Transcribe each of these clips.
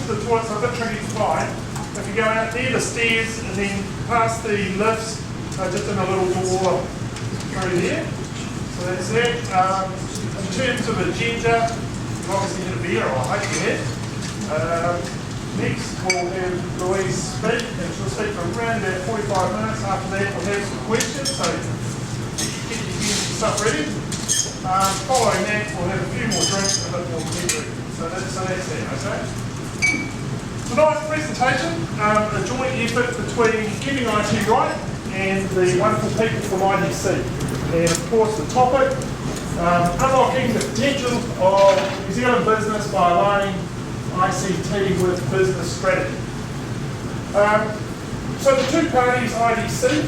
to the toilet, so a bit tricky to find. If you go out there, the stairs, and then past the lifts, just in a little door through there. So that's that. In terms of agenda, you've obviously had a beer, or I hope you have. Next, we'll have Louise speak, and she'll speak for around about 45 minutes. After that, we'll have some questions, so get your stuff ready. Following that, we'll have a few more drinks and a bit more tea. So that's that, okay? Tonight's presentation, a joint effort between Getting I.T right and the wonderful people from IDC. And of course, the topic, unlocking the potential of New Zealand business by aligning ICT with business strategy. So the two parties, IDC,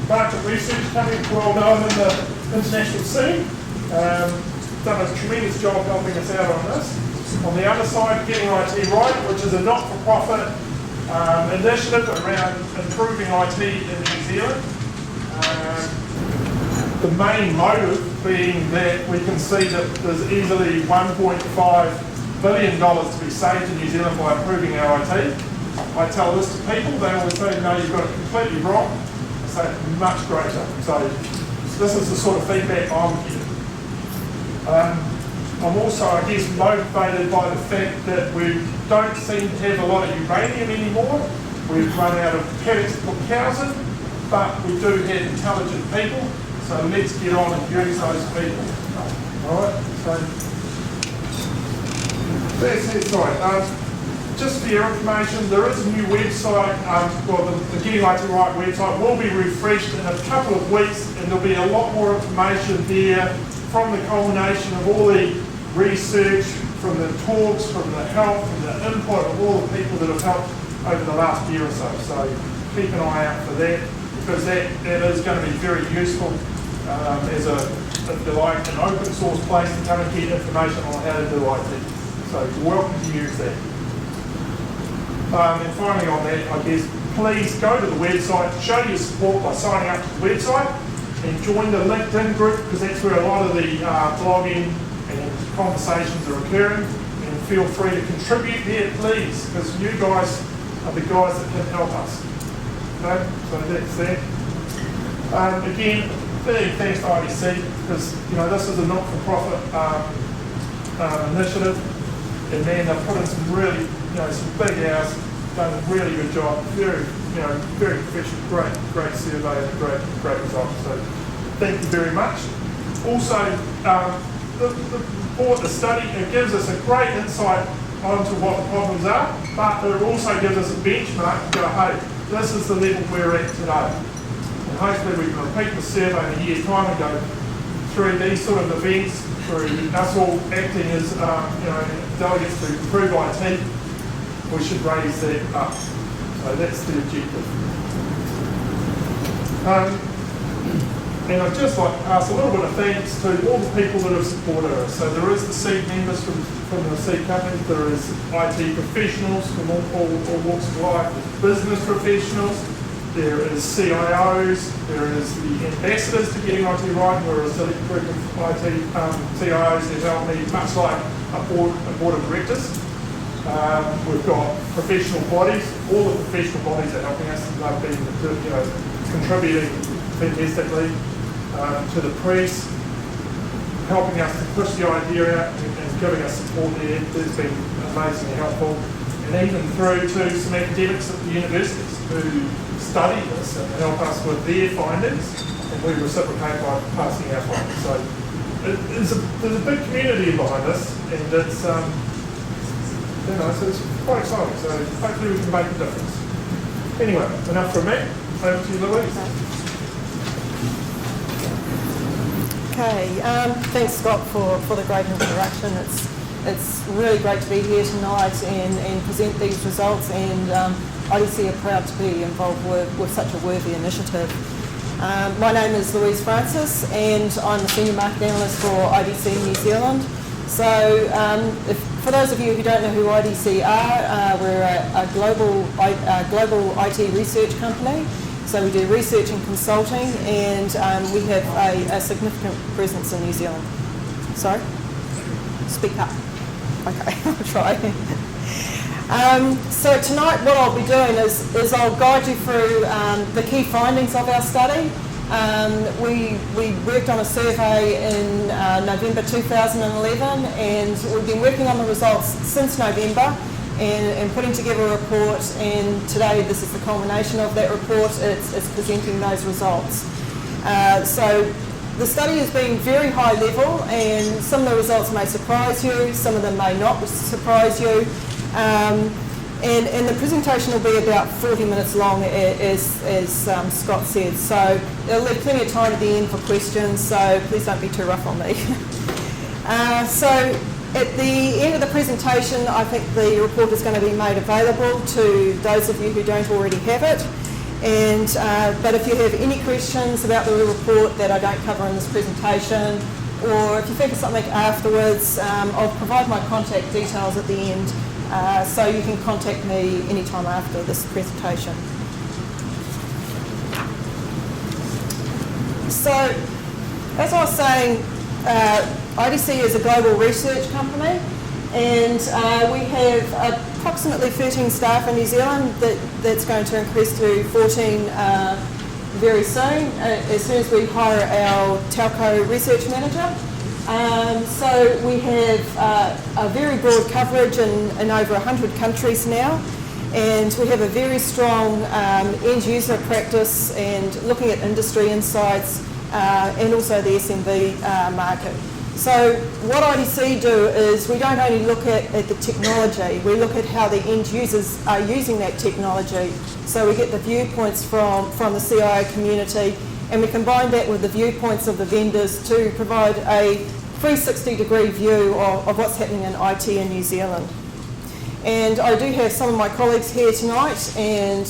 market research company, well known in the international scene, done a tremendous job helping us out on this. On the other side, Getting I.T right, which is a not-for-profit initiative around improving IT in New Zealand. The main motive being that we can see that there's easily $1.5 billion to be saved in New Zealand by improving our IT. I tell this to people, they always say, no, you've got it completely wrong. I say it's much greater. So this is the sort of feedback I'm getting. I'm also, I guess, motivated by the fact that we don't seem to have a lot of uranium anymore. We've run out of paddocks to put cows in, but we do have intelligent people, so let's get on and use those people. Alright, so that's it, sorry. Just for your information, there is a new website, well, the Getting I.T right website will be refreshed in a couple of weeks, and there'll be a lot more information there from the culmination of all the research, from the talks, from the help, from the input of all the people that have helped over the last year or so. So keep an eye out for that, because that is going to be very useful as a, if you like, an open source place to come and get information on how to do IT. So you're welcome to use that. And finally on that, I guess, please go to the website, show your support by signing up to the website, and join the LinkedIn group, because that's where a lot of the blogging and conversations are occurring. And feel free to contribute there, please, because you guys are the guys that can help us. Okay, so that's that. Again, big thanks to IDC, because this is a not-for-profit initiative, and man, they've put in some really, some big hours, done a really good job, very professional, great survey, and great results. So thank you very much. Also, the study, it gives us a great insight onto what the problems are, but it also gives us a benchmark to go, hey, this is the level we're at today. And hopefully we can repeat the survey in a year's time and go through these sort of events, through us all acting as delegates to improve IT, we should raise that up. So that's the objective. And I'd just like to pass a little bit of thanks to all the people that have supported us. So there is the seed members from the seed companies, there is IT professionals from all walks of life, business professionals, there is CIOs, there is the ambassadors to Getting I.T right, we're a select group of IT CIOs that help me, much like a board of directors. We've got professional bodies, all the professional bodies are helping us, and they've been contributing fantastically to the press, helping us to push the idea out and giving us support there. It's been amazingly helpful. And even through to some academics at the universities who study this and help us with their findings, and we reciprocate by passing our findings. So there's a big community behind this, and it's so it's quite exciting. So hopefully we can make a difference. Anyway, enough from me. Over to you, Louise. Okay, thanks Scott for the great introduction. It's really great to be here tonight and present these results, and IDC are proud to be involved with such a worthy initiative. My name is Louise Francis, and I'm the Senior Market Analyst for IDC New Zealand. So for those of you who don't know who IDC are, we're a global IT research company. So we do research and consulting, and we have a significant presence in New Zealand. Sorry? Speak up. Okay, I'll try. So tonight what I'll be doing is I'll guide you through the key findings of our study. We worked on a survey in November 2011, and we've been working on the results since November and putting together a report, and today this is the culmination of that report. It's presenting those results. So the study has been very high level, and some of the results may surprise you, some of them may not surprise you. And the presentation will be about 40 minutes long, as Scott said. So there'll leave plenty of time at the end for questions, so please don't be too rough on me. So at the end of the presentation, I think the report is going to be made available to those of you who don't already have it. And but if you have any questions about the report that I don't cover in this presentation, or if you think of something afterwards, I'll provide my contact details at the end, so you can contact me anytime after this presentation. So, as I was saying, IDC is a global research company, and we have approximately 13 staff in New Zealand. That's going to increase to 14 very soon, as soon as we hire our telco research manager. So we have a very broad coverage in over 100 countries now, and we have a very strong end user practice and looking at industry insights and also the SMB market. So what IDC do is we don't only look at the technology, we look at how the end users are using that technology. So we get the viewpoints from the CIO community, and we combine that with the viewpoints of the vendors to provide a 360-degree view of what's happening in IT in New Zealand. And I do have some of my colleagues here tonight, and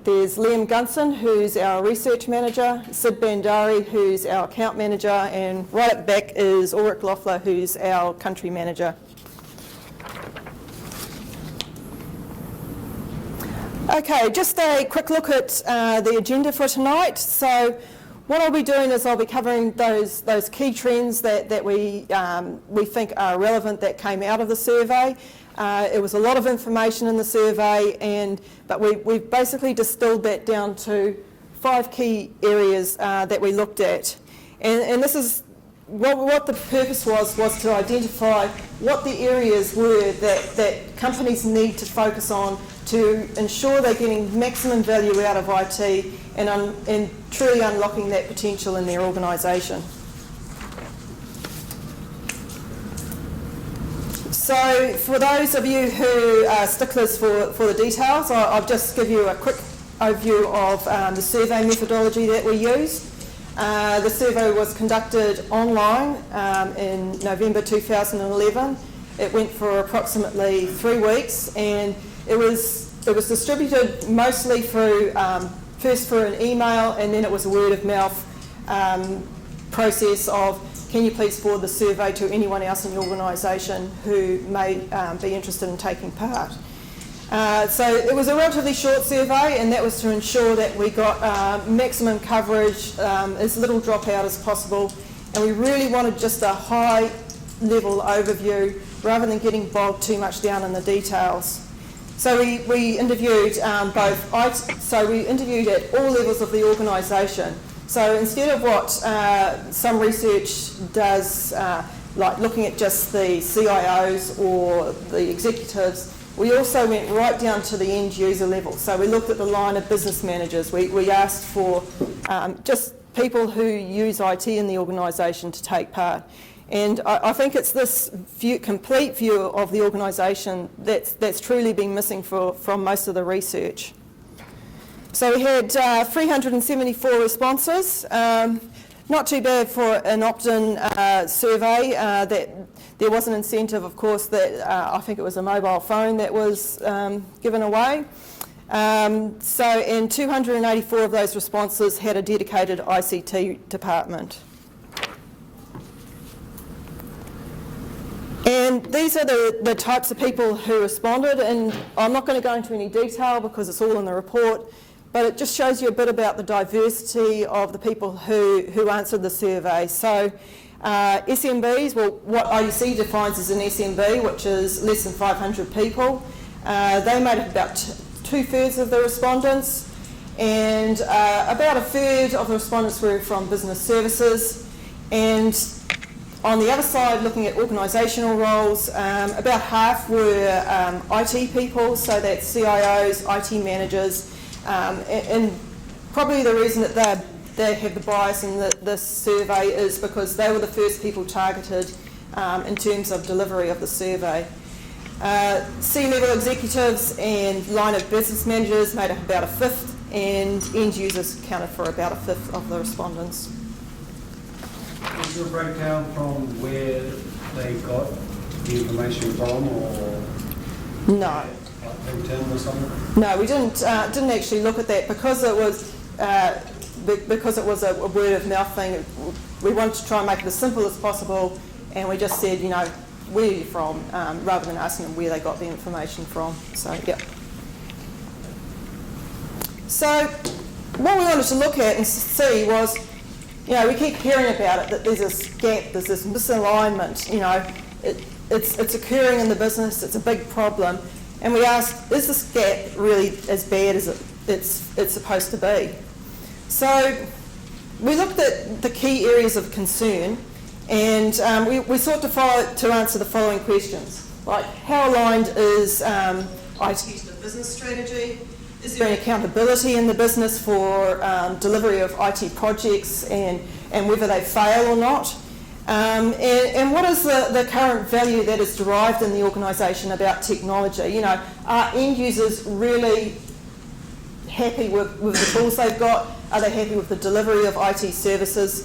there's Liam Gunson, who's our research manager, Sid Bandari, who's our account manager, and right at the back is Ulrich Loeffler, who's our country manager. Okay, just a quick look at the agenda for tonight. So what I'll be doing is I'll be covering those key trends that we think are relevant that came out of the survey. It was a lot of information in the survey, but we've basically distilled that down to 5 key areas that we looked at. And this is what the purpose was to identify what the areas were that companies need to focus on to ensure they're getting maximum value out of IT and truly unlocking that potential in their organisation. So for those of you who are sticklers for the details, I'll just give you a quick overview of the survey methodology that we used. The survey was conducted online in November 2011. It went for approximately 3 weeks, and it was distributed mostly through first through an email, and then it was a word of mouth process of, can you please forward the survey to anyone else in your organisation who may be interested in taking part. So it was a relatively short survey, and that was to ensure that we got maximum coverage, as little dropout as possible, and we really wanted just a high level overview rather than getting bogged too much down in the details. So we interviewed we interviewed at all levels of the organisation. So instead of what some research does, like looking at just the CIOs or the executives, we also went right down to the end user level. So we looked at the line of business managers. We asked for just people who use IT in the organisation to take part. And I think it's this complete view of the organisation that's truly been missing from most of the research. So we had 374 responses. Not too bad for an opt-in survey. That there was an incentive, of course, that I think it was a mobile phone that was given away. And 284 of those responses had a dedicated ICT department. And these are the types of people who responded, and I'm not going to go into any detail because it's all in the report, but it just shows you a bit about the diversity of the people who answered the survey. So SMBs, well, what IDC defines as an SMB, which is less than 500 people, They made up about 2/3 of the respondents, and about 1/3 of the respondents were from business services. And on the other side, looking at organisational roles, about half were IT people, so that's CIOs, IT managers, and probably the reason that they have the bias in this survey is because they were the first people targeted in terms of delivery of the survey. C-level executives and line of business managers made up about 1/5, and end users accounted for about 1/5 of the respondents. Is there a breakdown from where they got the information from, or No. like LinkedIn or something? No, we didn't actually look at that because it was a word of mouth thing. We wanted to try and make it as simple as possible, and we just said, where are you from, rather than asking them where they got the information from. So, yeah. So, what we wanted to look at and see was, we keep hearing about it, that there's this gap, there's this misalignment, it's occurring in the business, it's a big problem. And we asked, is this gap really as bad as it's supposed to be? So we looked at the key areas of concern, and we sought to answer the following questions, like how aligned is IT to the business strategy? Is there any accountability in the business for delivery of IT projects and whether they fail or not? And what is the current value that is derived in the organisation about technology? Are end users really happy with the tools they've got? Are they happy with the delivery of IT services?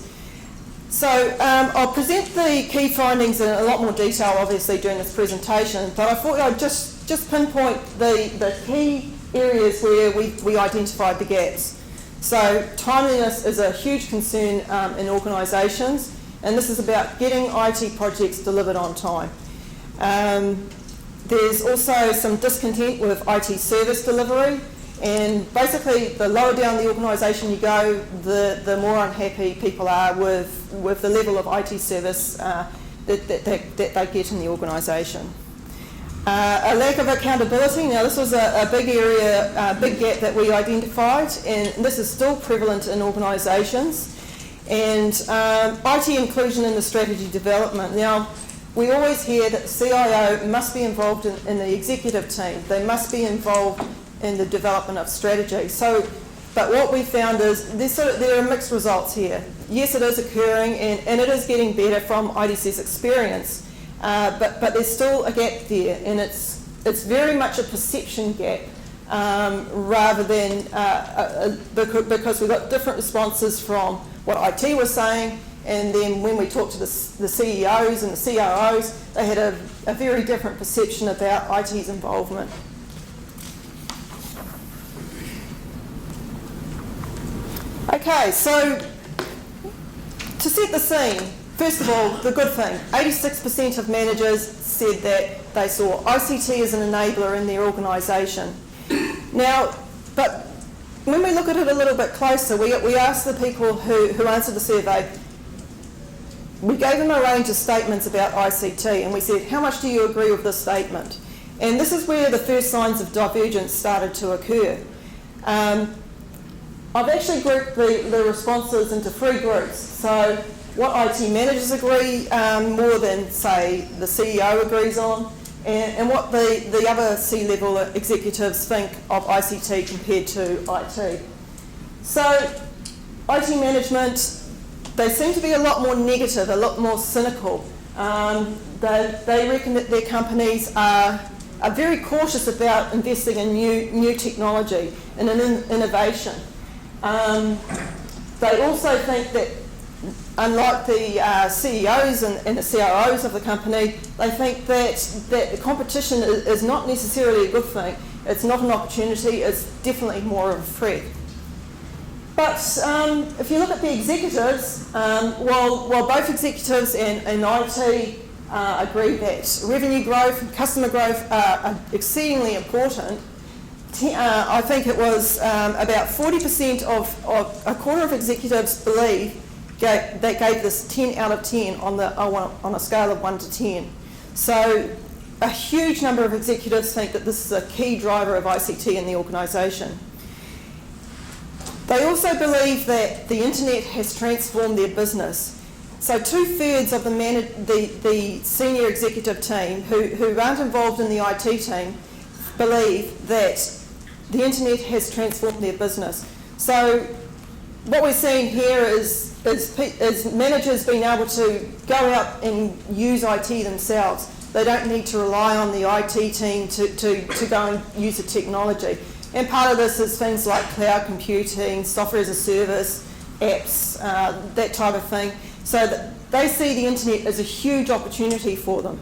So I'll present the key findings in a lot more detail, obviously, during this presentation, but I thought I'd just pinpoint the key areas where we identified the gaps. So timeliness is a huge concern in organisations, and this is about getting IT projects delivered on time. There's also some discontent with IT service delivery, and basically the lower down the organisation you go, the more unhappy people are with the level of IT service that they get in the organisation. A lack of accountability. Now this was a big area, big gap that we identified, and this is still prevalent in organisations. And IT inclusion in the strategy development. Now we always hear that the CIO must be involved in the executive team. They must be involved in the development of strategy. But what we found is there are mixed results here. Yes, it is occurring, and it is getting better from IDC's experience. But there's still a gap there, and it's very much a perception gap rather than because we've got different responses from what IT was saying, and then when we talked to the CEOs and the CROs, they had a very different perception about IT's involvement. Okay, so to set the scene, first of all, the good thing, 86% of managers said that they saw ICT as an enabler in their organisation. Now, but when we look at it a little bit closer, we asked the people who answered the survey, we gave them a range of statements about ICT, and we said, how much do you agree with this statement? And this is where the first signs of divergence started to occur. I've actually grouped the responses into 3 groups. So what IT managers agree more than, say, the CEO agrees on, and what the other C-level executives think of ICT compared to IT. So IT management, they seem to be a lot more negative, a lot more cynical. They reckon that their companies are very cautious about investing in new technology and in innovation. They also think that, unlike the CEOs and the CROs of the company, they think that the competition is not necessarily a good thing. It's not an opportunity, it's definitely more of a threat. But if you look at the executives, while both executives and IT agree that revenue growth and customer growth are exceedingly important, I think it was about 40% of a quarter of executives believe they gave this 10 out of 10 on a scale of 1 to 10. So a huge number of executives think that this is a key driver of ICT in the organisation. They also believe that the internet has transformed their business. So 2/3 of the senior executive team who aren't involved in the IT team believe that the internet has transformed their business. So what we're seeing here is managers being able to go out and use IT themselves. They don't need to rely on the IT team to go and use the technology. And part of this is things like cloud computing, software as a service, apps, that type of thing. So that they see the internet as a huge opportunity for them.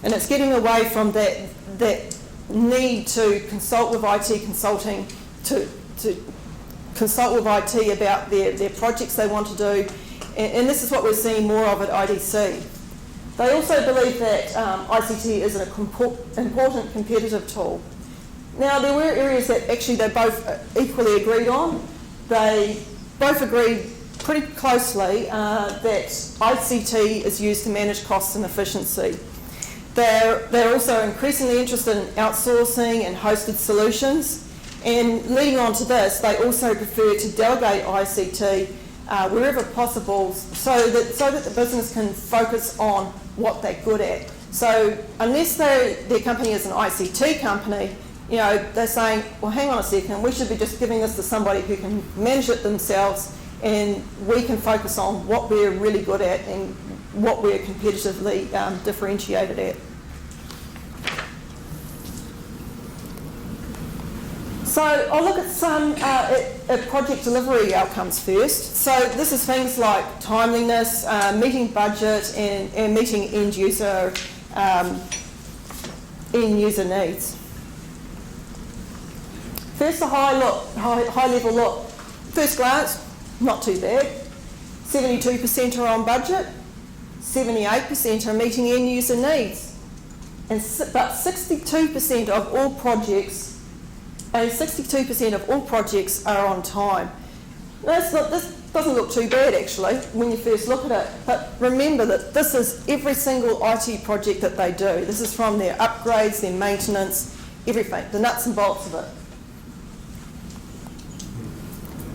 And it's getting away from that need to consult with IT consulting, to consult with IT about their projects they want to do. And this is what we're seeing more of at IDC. They also believe that ICT is an important competitive tool. Now, there were areas that actually they both equally agreed on. They both agreed pretty closely that ICT is used to manage costs and efficiency. They're also increasingly interested in outsourcing and hosted solutions. And leading on to this, they also prefer to delegate ICT wherever possible so that the business can focus on what they're good at. So unless their company is an ICT company, they're saying, well, hang on a second, we should be just giving this to somebody who can manage it themselves, and we can focus on what we're really good at and what we're competitively differentiated at. So I'll look at some project delivery outcomes first. So this is things like timeliness, meeting budget, and meeting end user needs. First, a high level look. First glance, not too bad. 72% are on budget, 78% are meeting end user needs, but 62% of all projects. And 62% of all projects are on time. This doesn't look too bad actually when you first look at it, but remember that this is every single IT project that they do. This is from their upgrades, their maintenance, everything, the nuts and bolts of it.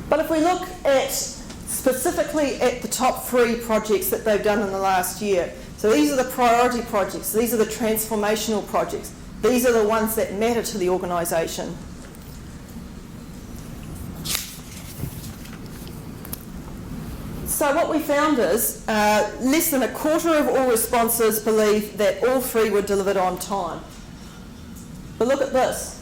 But if we look at specifically at the top 3 projects that they've done in the last year, so these are the priority projects, these are the transformational projects, these are the ones that matter to the organisation. So what we found is less than a quarter of all responses believe that all 3 were delivered on time. But look at this.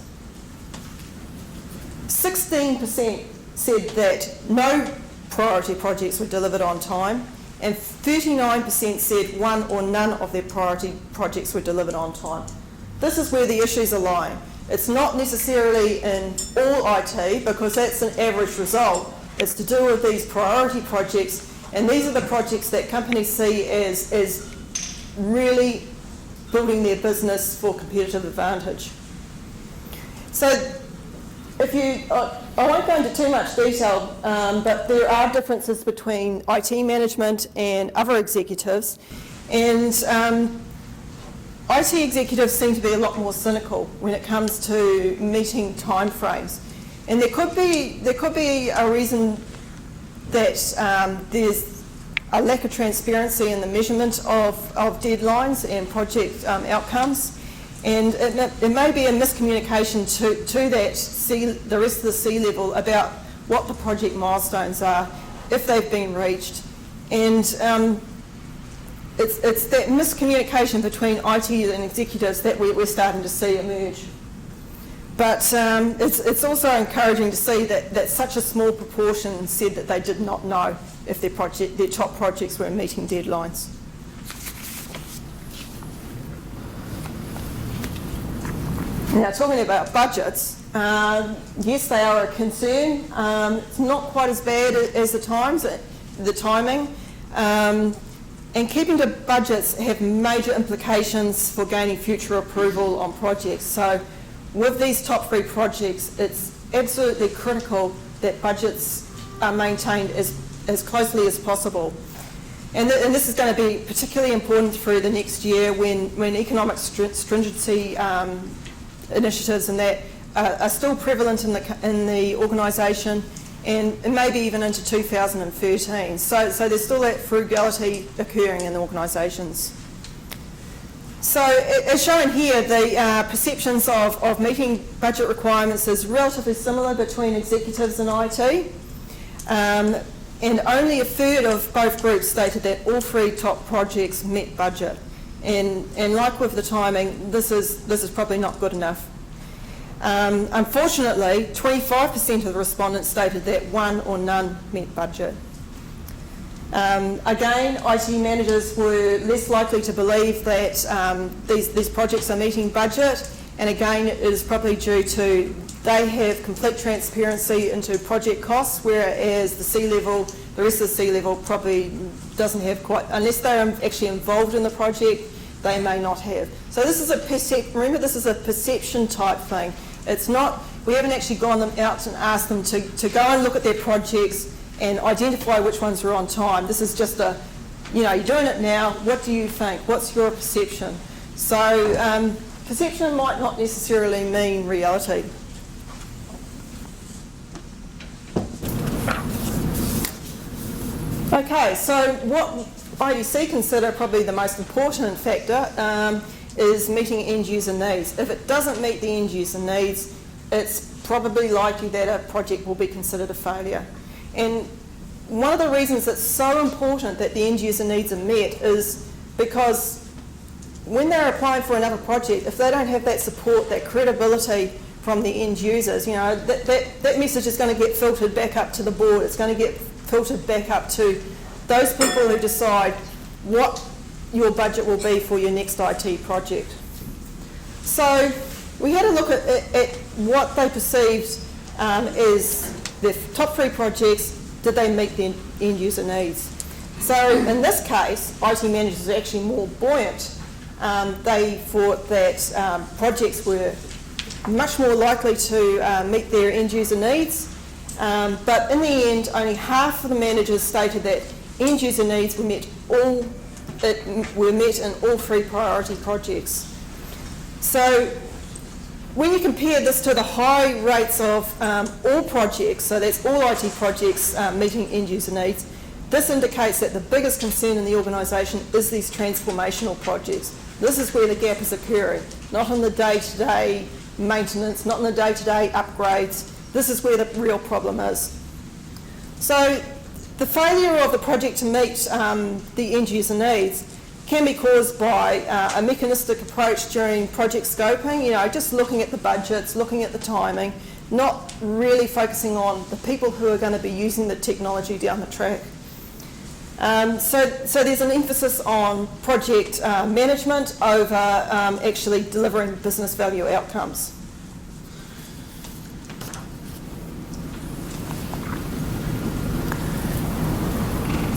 16% said that no priority projects were delivered on time, and 39% said one or none of their priority projects were delivered on time. This is where the issues are lying. It's not necessarily in all IT, because that's an average result. It's to do with these priority projects, and these are the projects that companies see as really building their business for competitive advantage. So I won't go into too much detail, but there are differences between IT management and other executives, and IT executives seem to be a lot more cynical when it comes to meeting timeframes. And there could be a reason that there's a lack of transparency in the measurement of deadlines and project outcomes, and it may be a miscommunication to the rest of the C-level about what the project milestones are, if they've been reached, and it's that miscommunication between IT and executives that we're starting to see emerge. But it's also encouraging to see that such a small proportion said that they did not know if their top projects were meeting deadlines. Now, talking about budgets, yes, they are a concern. It's not quite as bad as the timing. And keeping to budgets have major implications for gaining future approval on projects. So with these top 3 projects, it's absolutely critical that budgets are maintained as closely as possible. And this is going to be particularly important through the next year when economic stringency initiatives and that are still prevalent in the organisation, and maybe even into 2013. So there's still that frugality occurring in the organisations. So as shown here, the perceptions of meeting budget requirements is relatively similar between executives and IT. And only a third of both groups stated that all three top projects met budget. And like with the timing, this is probably not good enough. Unfortunately, 25% of the respondents stated that one or none met budget. Again, IT managers were less likely to believe that these projects are meeting budget, and again, it is probably due to they have complete transparency into project costs, whereas the C-level, the rest of the C-level probably doesn't have quite, unless they're actually involved in the project, they may not have. So this is remember this is a perception type thing. It's not, we haven't actually gone out and asked them to go and look at their projects and identify which ones are on time. This is just you're doing it now, what do you think? What's your perception? So perception might not necessarily mean reality. Okay, so what IDC consider probably the most important factor is meeting end user needs. If it doesn't meet the end user needs, it's probably likely that a project will be considered a failure. And one of the reasons it's so important that the end user needs are met is because when they're applying for another project, if they don't have that support, that credibility from the end users, that message is going to get filtered back up to the board. It's going to get filtered back up to those people who decide what your budget will be for your next IT project. So we had a look at what they perceived as their top three projects. Did they meet the end user needs? So in this case, IT managers are actually more buoyant. They thought that projects were much more likely to meet their end user needs. But in the end, only half of the managers stated that end user needs were met in all three priority projects. So when you compare this to the high rates of all projects, so that's all IT projects meeting end user needs, this indicates that the biggest concern in the organisation is these transformational projects. This is where the gap is occurring, not in the day-to-day maintenance, not in the day-to-day upgrades. This is where the real problem is. So the failure of the project to meet the end user needs can be caused by a mechanistic approach during project scoping, just looking at the budgets, looking at the timing, not really focusing on the people who are going to be using the technology down the track. So there's an emphasis on project management over actually delivering business value outcomes.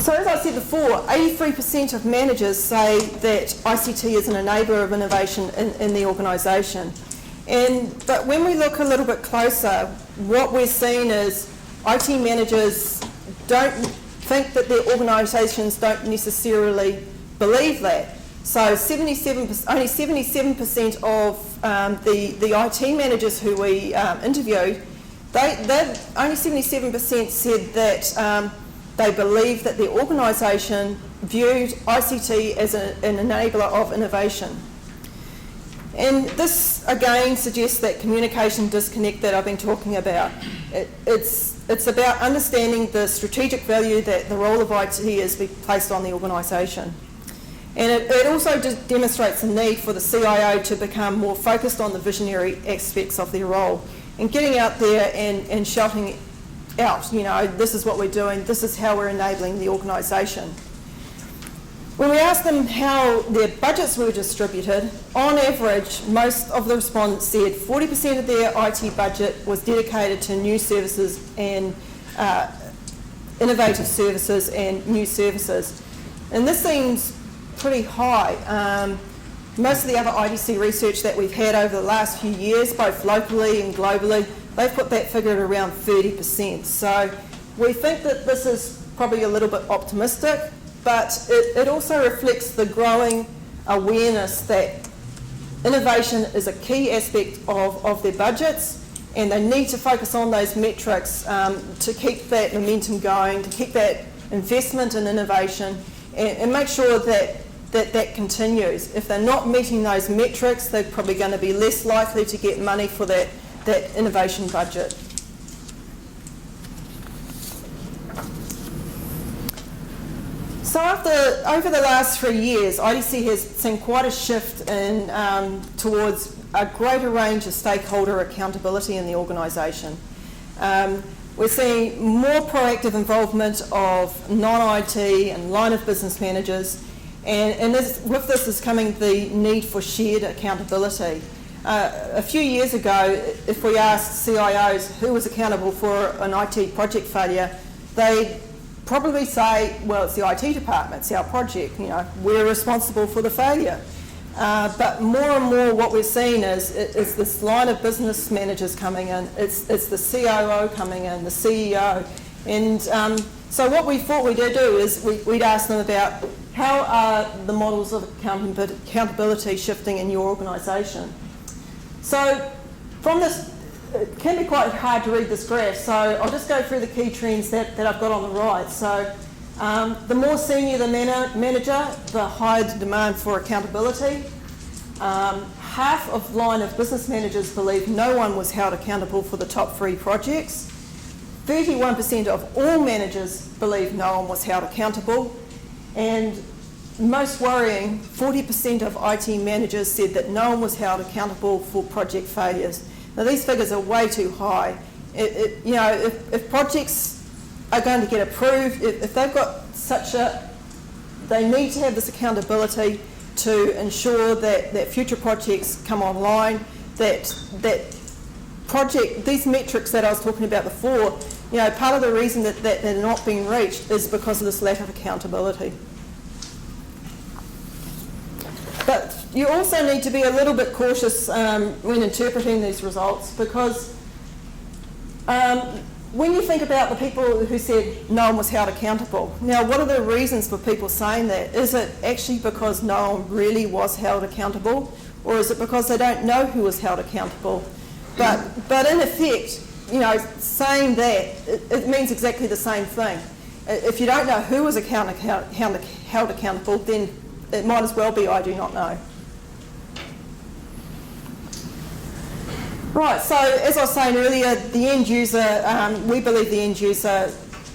So as I said before, 83% of managers say that ICT is an enabler of innovation in the organisation. But when we look a little bit closer, what we're seeing is IT managers don't think that their organisations don't necessarily believe that. So only 77% of the IT managers who we interviewed, only 77% said that they believe that their organisation viewed ICT as an enabler of innovation. And this again suggests that communication disconnect that I've been talking about. It's about understanding the strategic value that the role of IT is placed on the organisation. And it also demonstrates the need for the CIO to become more focused on the visionary aspects of their role and getting out there and shouting out, this is what we're doing, this is how we're enabling the organisation. When we asked them how their budgets were distributed, on average, most of the respondents said 40% of their IT budget was dedicated to new services and innovative services and new services. And this seems pretty high. Most of the other IDC research that we've had over the last few years, both locally and globally, they've put that figure at around 30%. So we think that this is probably a little bit optimistic. but it also reflects the growing awareness that innovation is a key aspect of their budgets, and they need to focus on those metrics to keep that momentum going, to keep that investment in innovation, and make sure that continues. If they're not meeting those metrics, they're probably going to be less likely to get money for that innovation budget. So over the last 3 years, IDC has seen quite a shift in towards a greater range of stakeholder accountability in the organisation. We're seeing more proactive involvement of non-IT and line of business managers, and with this is coming the need for shared accountability. A few years ago, if we asked CIOs who was accountable for an IT project failure, they'd probably say, well, it's the IT department, it's our project, we're responsible for the failure. But more and more what we're seeing is this line of business managers coming in, it's the COO coming in, the CEO. And so what we thought we'd do is we'd ask them about how are the models of accountability shifting in your organisation. So from this, it can be quite hard to read this graph, so I'll just go through the key trends that I've got on the right. So the more senior the manager, the higher the demand for accountability. Half of line of business managers believe no one was held accountable for the top 3 projects. 31% of all managers believe no one was held accountable. And most worrying, 40% of IT managers said that no one was held accountable for project failures. Now these figures are way too high. If projects are going to get approved, if they've got they need to have this accountability to ensure that future projects come online, these metrics that I was talking about before, part of the reason that they're not being reached is because of this lack of accountability. But you also need to be a little bit cautious when interpreting these results, because when you think about the people who said no one was held accountable, now what are the reasons for people saying that? Is it actually because no one really was held accountable, or is it because they don't know who was held accountable? But in effect, saying that, it means exactly the same thing. If you don't know who was held accountable, then it might as well be I do not know. Right, so as I was saying earlier, the end user, we believe the end user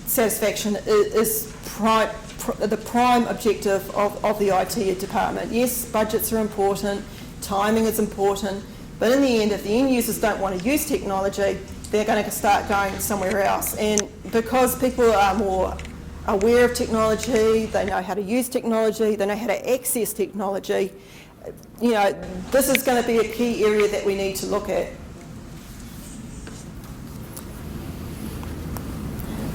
satisfaction is the prime objective of the IT department. Yes, budgets are important, timing is important, but in the end, if the end users don't want to use technology, they're going to start going somewhere else. And because people are more aware of technology, they know how to use technology, they know how to access technology, this is going to be a key area that we need to look at.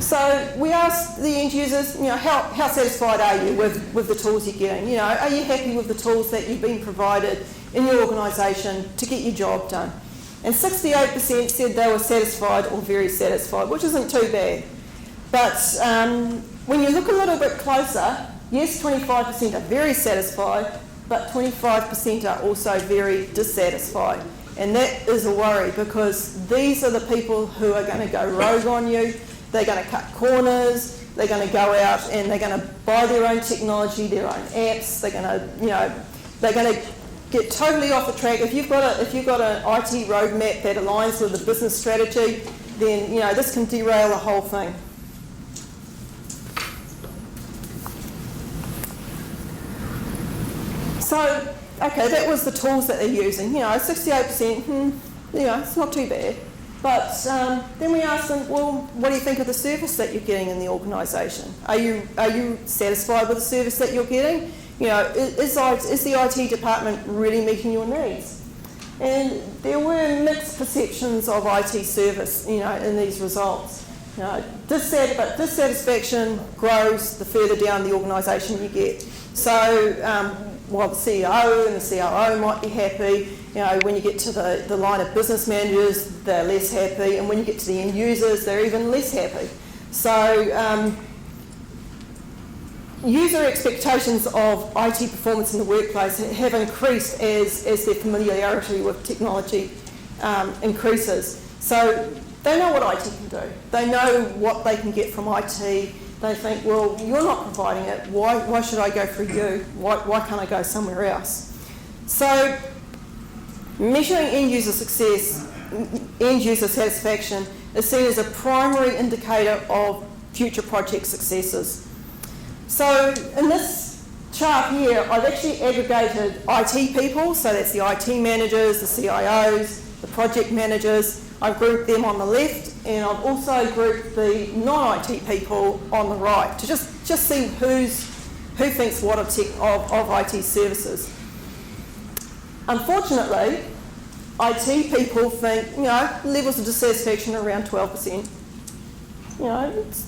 So we asked the end users, how satisfied are you with the tools you're getting? Are you happy with the tools that you've been provided in your organisation to get your job done? And 68% said they were satisfied or very satisfied, which isn't too bad. But when you look a little bit closer, yes, 25% are very satisfied, but 25% are also very dissatisfied. And that is a worry, because these are the people who are going to go rogue on you. They're going to cut corners, they're going to go out and they're going to buy their own technology, their own apps, they're going to get totally off the track. If you've got an IT roadmap that aligns with the business strategy, then this can derail the whole thing. So, okay, that was the tools that they're using. 68%, it's not too bad. But then we asked them, well, what do you think of the service that you're getting in the organisation? Are you satisfied with the service that you're getting? Is the IT department really meeting your needs? And there were mixed perceptions of IT service, in these results. But dissatisfaction grows the further down the organisation you get. So while the CEO and the COO might be happy, when you get to the line of business managers, they're less happy, and when you get to the end users, they're even less happy. So user expectations of IT performance in the workplace have increased as their familiarity with technology increases. So they know what IT can do. They know what they can get from IT. They think, well, you're not providing it. Why should I go for you? Why can't I go somewhere else? So measuring end user success, end user satisfaction is seen as a primary indicator of future project successes. So in this chart here, I've actually aggregated IT people, so that's the IT managers, the CIOs, the project managers. I've grouped them on the left, and I've also grouped the non-IT people on the right to just see who thinks what of IT services. Unfortunately, IT people think, levels of dissatisfaction are around 12%.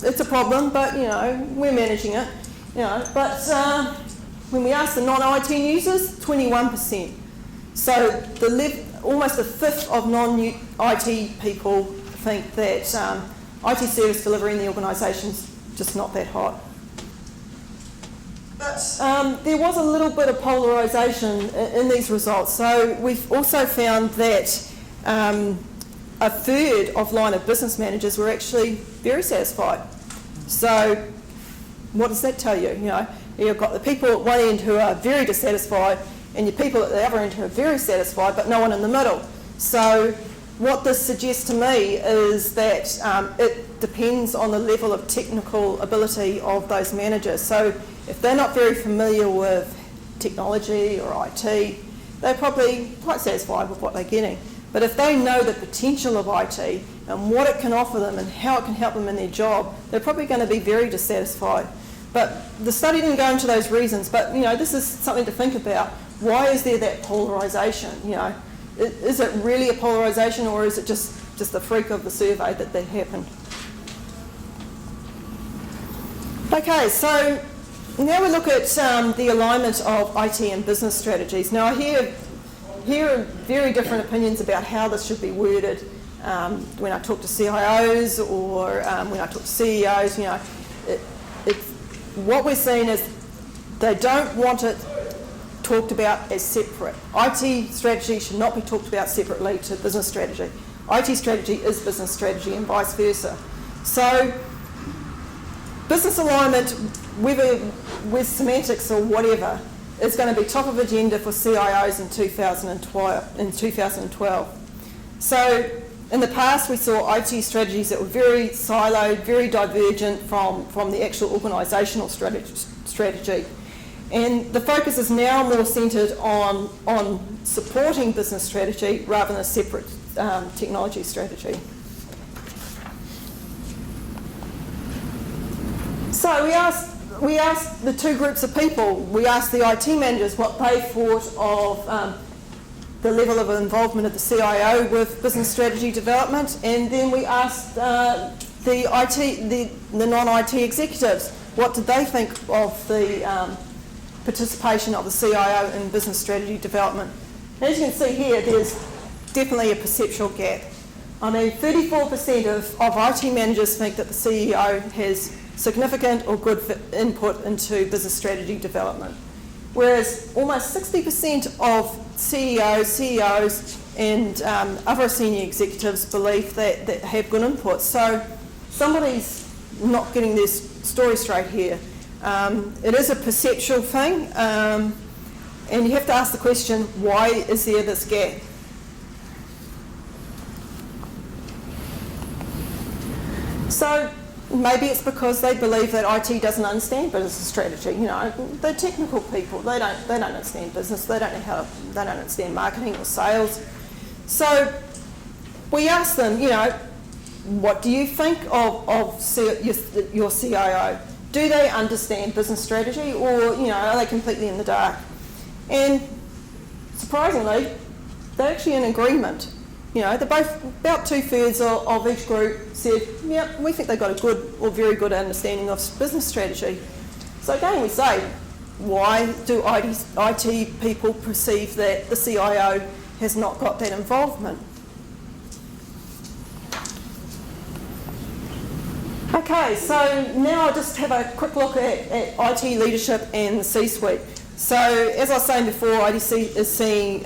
It's a problem, but, we're managing it. But when we ask the non-IT users, 21%. So almost a fifth of non-IT people think that IT service delivery in the organisation's just not that hot. But there was a little bit of polarisation in these results. So we've also found that a third of line of business managers were actually very satisfied. So what does that tell you? You've got the people at one end who are very dissatisfied, and your people at the other end who are very satisfied, but no one in the middle. So what this suggests to me is that it depends on the level of technical ability of those managers. So if they're not very familiar with technology or IT, they're probably quite satisfied with what they're getting. But if they know the potential of IT and what it can offer them and how it can help them in their job, they're probably going to be very dissatisfied. But the study didn't go into those reasons, but this is something to think about. Why is there that polarisation? Is it really a polarisation, or is it just the freak of the survey that happened? Okay, so now we look at the alignment of IT and business strategies. Now I hear very different opinions about how this should be worded. When I talk to CIOs or when I talk to CEOs, what we're seeing is they don't want it talked about as separate. IT strategy should not be talked about separately to business strategy. IT strategy is business strategy and vice versa. So business alignment, whether with semantics or whatever, is going to be top of agenda for CIOs in 2012. So in the past we saw IT strategies that were very siloed, very divergent from the actual organisational strategy. And the focus is now more centred on supporting business strategy rather than a separate technology strategy. So we asked the two groups of people. We asked the IT managers what they thought of the level of involvement of the CIO with business strategy development, and then we asked the non-IT executives what did they think of the participation of the CIO in business strategy development. And as you can see here, there's definitely a perceptual gap. 34% of IT managers think that the CEO has significant or good input into business strategy development, whereas almost 60% of CEOs and other senior executives believe that have good input. So somebody's not getting their story straight here. It is a perceptual thing, and you have to ask the question, why is there this gap? So maybe it's because they believe that IT doesn't understand business strategy. They're technical people. They don't understand business. They don't understand marketing or sales. So we asked them, what do you think of your CIO? Do they understand business strategy, or are they completely in the dark? And surprisingly, they're actually in agreement. They're both, about 2/3 of each group said, yep, we think they've got a good or very good understanding of business strategy. So again, we say, why do IT people perceive that the CIO has not got that involvement? Okay, so now I'll just have a quick look at IT leadership and the C-suite. So as I was saying before, IDC is seeing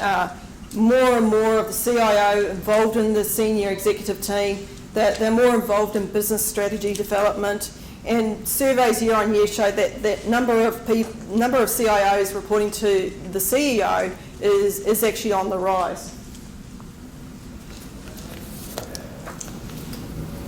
more and more of the CIO involved in the senior executive team, that they're more involved in business strategy development, and surveys year on year show that number of CIOs reporting to the CEO is actually on the rise.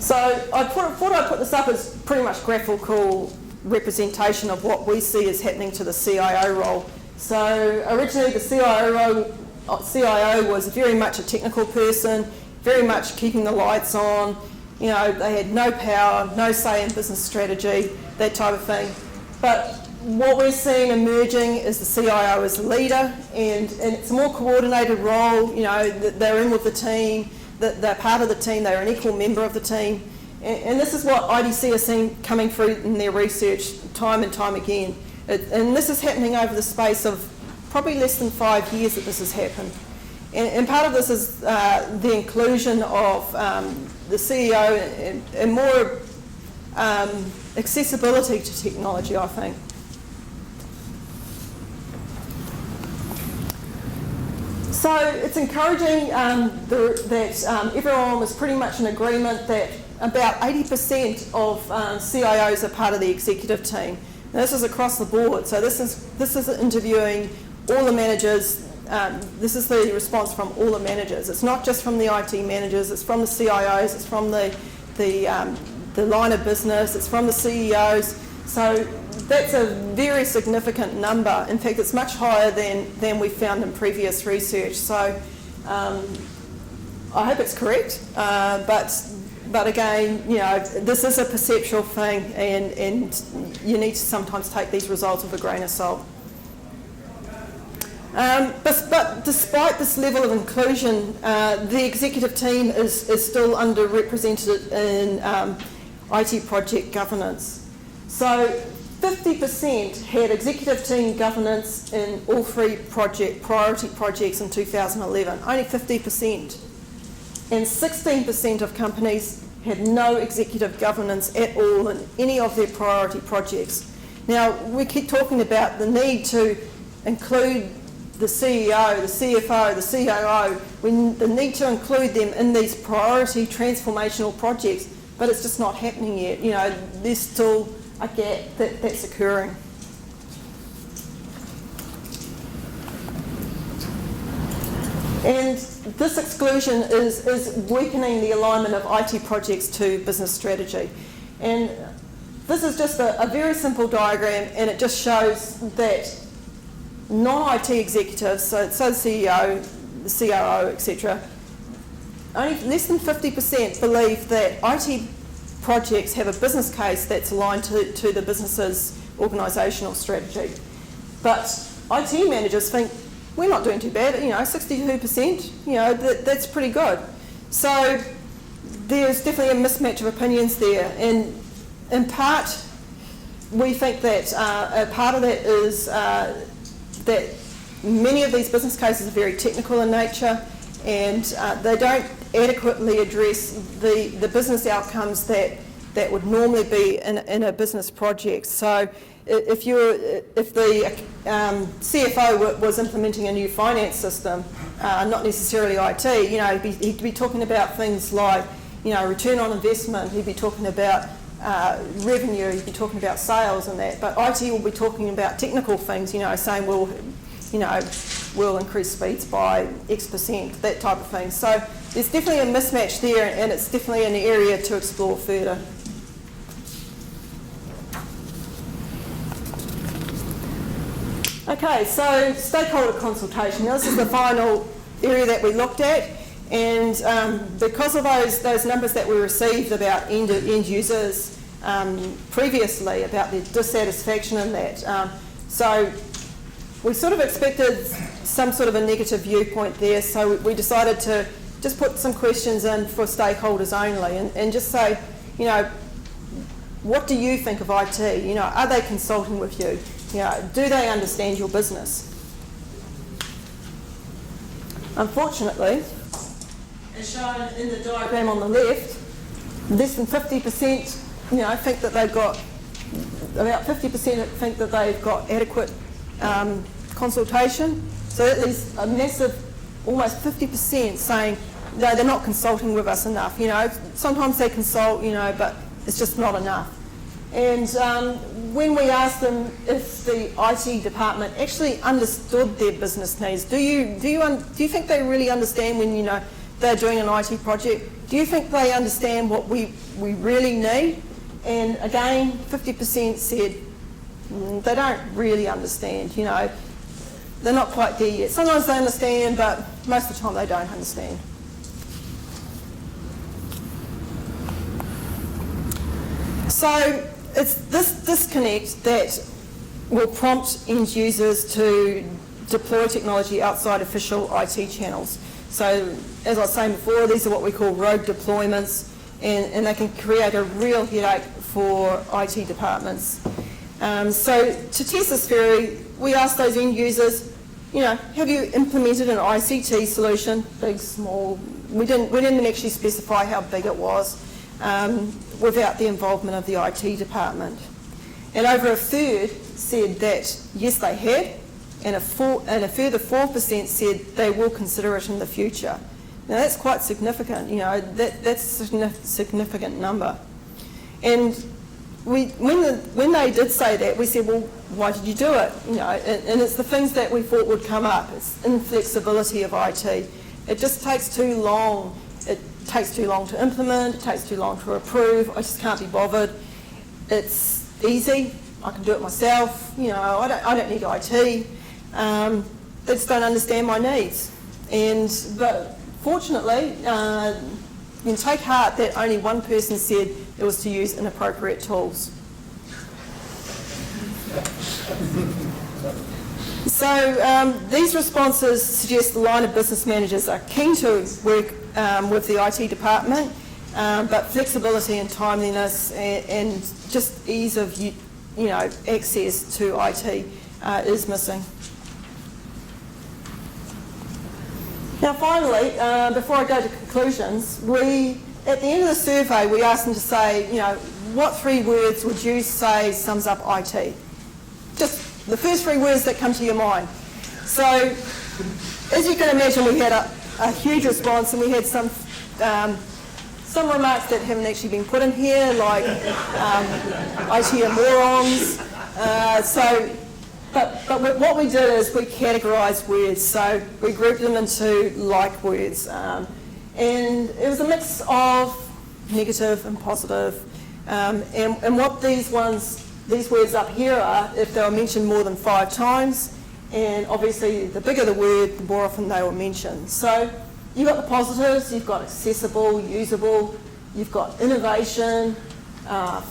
So I thought I'd put this up as pretty much graphical representation of what we see is happening to the CIO role. So originally the CIO was very much a technical person, very much keeping the lights on. You know, they had no power, no say in business strategy, that type of thing. But what we're seeing emerging is the CIO as a leader, and it's a more coordinated role. You know, they're in with the team, they're part of the team, they're an equal member of the team. And this is what IDC are seeing coming through in their research time and time again. And this is happening over the space of probably less than 5 years that this has happened. And part of this is the inclusion of the CEO and more accessibility to technology, I think. So it's encouraging that everyone was pretty much in agreement that about 80% of CIOs are part of the executive team. Now, this is across the board. So this is interviewing all the managers. This is the response from all the managers. It's not just from the IT managers. It's from the CIOs. It's from the line of business. It's from the CEOs. So that's a very significant number. In fact, it's much higher than we found in previous research. So I hope it's correct. But again, you know, this is a perceptual thing, and you need to sometimes take these results with a grain of salt. But despite this level of inclusion, the executive team is still underrepresented in IT project governance. So 50% had executive team governance in all three priority projects in 2011, only 50%. And 16% of companies had no executive governance at all in any of their priority projects. Now, we keep talking about the need to include the CEO, the CFO, the COO, the need to include them in these priority transformational projects, but it's just not happening yet. You know, there's still a gap that's occurring. And this exclusion is weakening the alignment of IT projects to business strategy. And this is just a very simple diagram, and it just shows that non-IT executives, so the CEO, the COO, etc., only less than 50% believe that IT projects have a business case that's aligned to the business's organisational strategy. But IT managers think, we're not doing too bad, you know, 62%, you know, that's pretty good. So there's definitely a mismatch of opinions there. And in part, we think that a part of that is that many of these business cases are very technical in nature, and they don't adequately address the business outcomes that would normally be in a business project. So if the CFO was implementing a new finance system, not necessarily IT, you know, he'd be talking about things like, you know, return on investment. He'd be talking about revenue. He'd be talking about sales and that. But IT will be talking about technical things, you know, saying we'll increase speeds by X%, that type of thing. So there's definitely a mismatch there, and it's definitely an area to explore further. Okay, so stakeholder consultation. Now, this is the final area that we looked at, and because of those numbers that we received about end users previously, about their dissatisfaction in that, so we sort of expected some sort of a negative viewpoint there, so we decided to just put some questions in for stakeholders only, and just say, you know, what do you think of IT? You know, are they consulting with you? You know, do they understand your business? Unfortunately, as shown in the diagram on the left, less than 50% think that they've got, about 50% think that they've got adequate consultation. So that leaves a massive, almost 50% saying, no, they're not consulting with us enough. Sometimes they consult, but it's just not enough. And when we asked them if the IT department actually understood their business needs, do you think they really understand when they're doing an IT project? Do you think they understand what we really need? And again, 50% said they don't really understand. They're not quite there yet. Sometimes they understand, but most of the time they don't understand. So it's this disconnect that will prompt end users to deploy technology outside official IT channels. So as I was saying before, these are what we call rogue deployments, and they can create a real headache for IT departments. So to test this theory, we asked those end users, have you implemented an ICT solution, big, small? We didn't actually specify how big it was, without the involvement of the IT department. And over a third said that yes, they had, and a further 4% said they will consider it in the future. Now that's quite significant. That's a significant number. And when they did say that, we said, well, why did you do it? And it's the things that we thought would come up. It's inflexibility of IT. It just takes too long. It takes too long to implement. It takes too long to approve. I just can't be bothered. It's easy. I can do it myself. I don't need IT. They just don't understand my needs. But fortunately, you can take heart that only one person said it was to use inappropriate tools. So these responses suggest the line of business managers are keen to work with the IT department, but flexibility and timeliness and just ease of access to IT is missing. Now finally, before I go to conclusions, at the end of the survey we asked them to say, what 3 words would you say sums up IT? Just the first 3 words that come to your mind. So as you can imagine, we had a huge response, and we had some remarks that haven't actually been put in here, like IT are morons. But what we did is we categorised words, so we grouped them into like words, and it was a mix of negative and positive. And what these words up here are, if they were mentioned more than 5 times, and obviously the bigger the word, the more often they were mentioned. So you've got the positives, you've got accessible, usable, you've got innovation,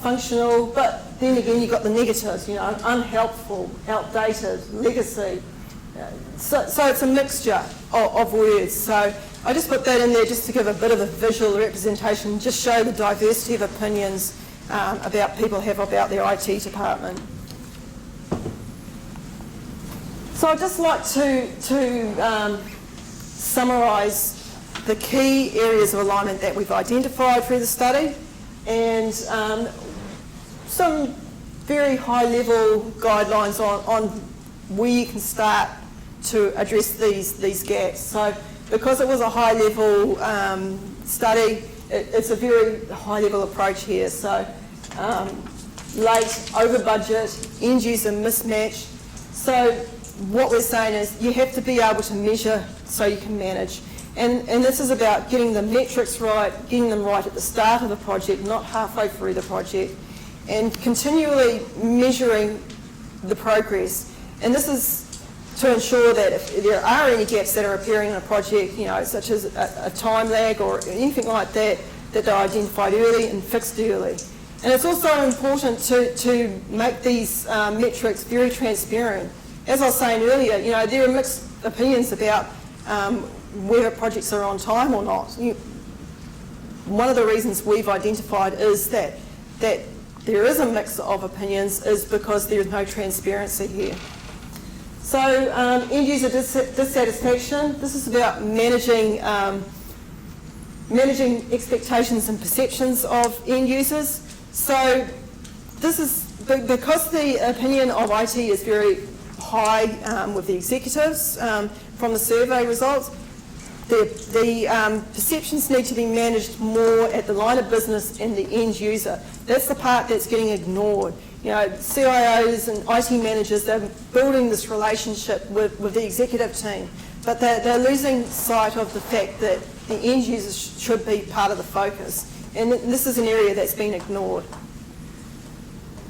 functional, but then again you've got the negatives, unhelpful, outdated, legacy. So it's a mixture of words. So I just put that in there just to give a bit of a visual representation, just show the diversity of opinions about people have about their IT department. So I'd just like to summarise the key areas of alignment that we've identified through the study, and some very high-level guidelines on where you can start to address these gaps. So because it was a high-level study, it's a very high-level approach here. So late, over budget, end user mismatch. So what we're saying is you have to be able to measure so you can manage. And this is about getting the metrics right, getting them right at the start of the project, not halfway through the project, and continually measuring the progress. And this is to ensure that if there are any gaps that are appearing in a project, such as a time lag or anything like that, that they're identified early and fixed early. And it's also important to make these metrics very transparent. As I was saying earlier, there are mixed opinions about whether projects are on time or not. One of the reasons we've identified is that there is a mix of opinions is because there is no transparency here. So end user dissatisfaction, this is about managing expectations and perceptions of end users. So this is because the opinion of IT is very high with the executives from the survey results. The perceptions need to be managed more at the line of business and the end user. That's the part that's getting ignored. CIOs and IT managers, they're building this relationship with the executive team, but they're losing sight of the fact that the end users should be part of the focus. And this is an area that's been ignored.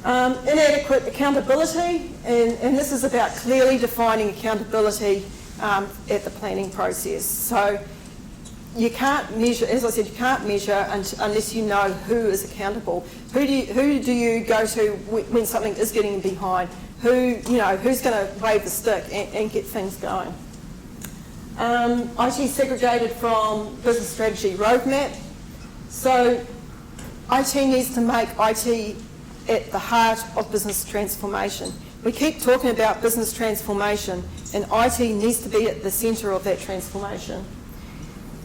Inadequate accountability, and this is about clearly defining accountability at the planning process. So you can't measure, as I said, you can't measure unless you know who is accountable. Who do you go to when something is getting behind? Who's going to wave the stick and get things going? IT segregated from business strategy roadmap. So IT needs to make IT at the heart of business transformation. We keep talking about business transformation, and IT needs to be at the centre of that transformation.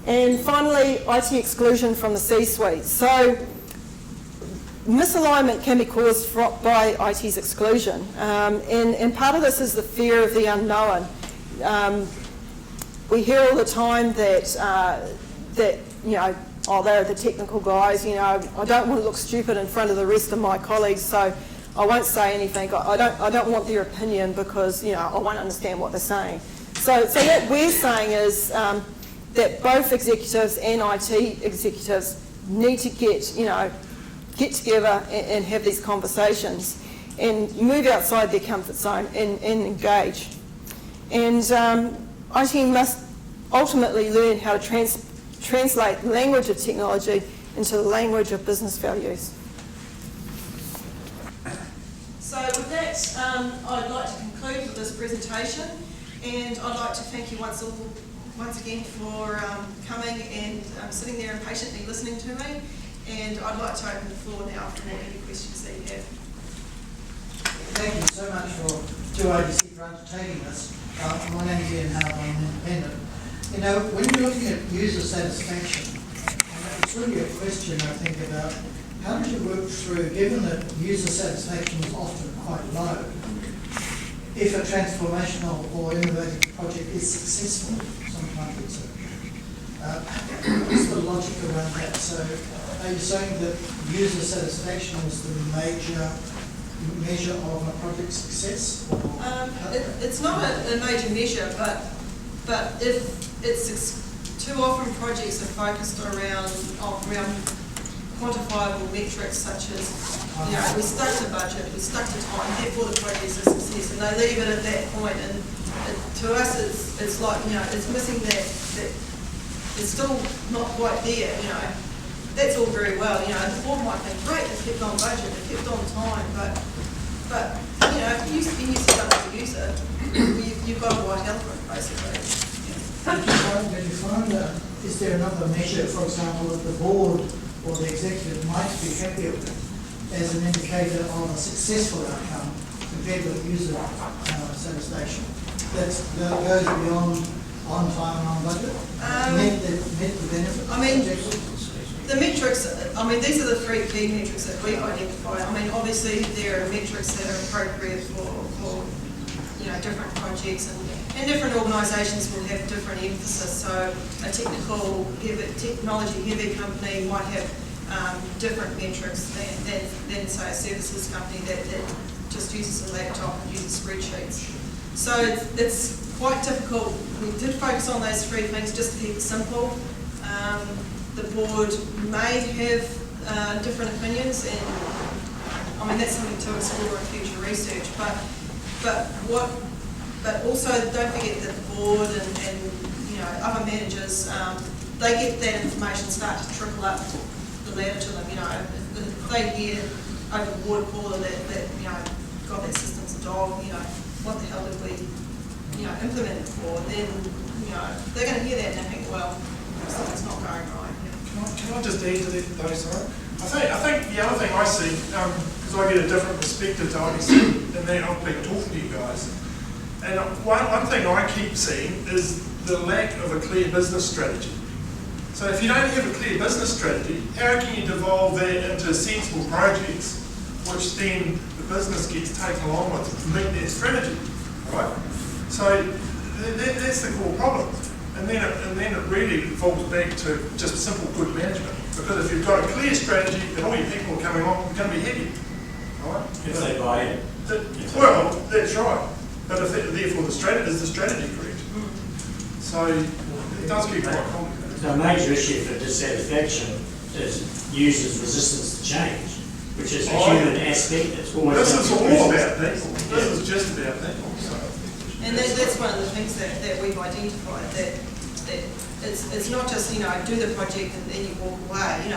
And finally, IT exclusion from the C-suite. So misalignment can be caused by IT's exclusion, and part of this is the fear of the unknown. We hear all the time that they're the technical guys, I don't want to look stupid in front of the rest of my colleagues, so I won't say anything. I don't want their opinion because, I won't understand what they're saying. So what we're saying is that both executives and IT executives need to get together and have these conversations and move outside their comfort zone and engage. And IT must ultimately learn how to translate the language of technology into the language of business values. So with that, I'd like to conclude with this presentation, and I'd like to thank you once again for coming and sitting there and patiently listening to me, and I'd like to open the floor now for any questions that you have. Thank you so much to IDC for undertaking this. My name is Ian Howard, I'm an independent. When you're looking at user satisfaction, it's really a question, I think, about how did you work through, given that user satisfaction is often quite low, if a transformational or innovative project is successful, sometimes it's what's the logic around that? So are you saying that user satisfaction is the major measure of a project's success? It's not a major measure, but if it's too often projects are focused around quantifiable metrics such as, we stuck to budget, we stuck to time, therefore the project's a success, and they leave it at that point. And to us, it's like, it's missing that it's still not quite there. That's all very well. The board might think, great, it kept on budget, it kept on time, but if you use stuff as a user, you've got a white elephant basically. Did you find is there another measure, for example, that the board or the executive might be happier with as an indicator of a successful outcome compared with user satisfaction that goes beyond on time and on budget? Met the benefit? The metrics, these are the three key metrics that we identify. Obviously there are metrics that are appropriate for different projects, and different organisations will have different emphasis. So a technology-heavy company might have different metrics than say a services company that just uses a laptop and uses spreadsheets. So it's quite difficult. We did focus on those three things just to keep it simple. The board may have different opinions, and that's something to explore in future research. But also don't forget that the board and other managers, they get that information start to trickle up the ladder to them. If they hear over the water cooler that God, that system's a dog. What the hell did we implement it for? Then they're going to hear that and they think, well, something's not going right. Can I just add to that though, sorry? I think the other thing I see, because I get a different perspective to IDC, and then I've been talking to you guys, and one thing I keep seeing is the lack of a clear business strategy. So if you don't have a clear business strategy, how can you devolve that into sensible projects, which then the business gets taken along with to meet that strategy, right? So that's the core problem. And then it really falls back to just simple good management. Because if you've got a clear strategy and all your people are coming along, you're going to be happy, right? If they buy in. Well, that's right. But if therefore the strategy correct? So it does get quite complicated. The major issue for dissatisfaction is users' resistance to change, which is a human aspect that's always. This is all about people. This is just about people. So. And that's one of the things that we've identified, that it's not just, do the project and then you walk away.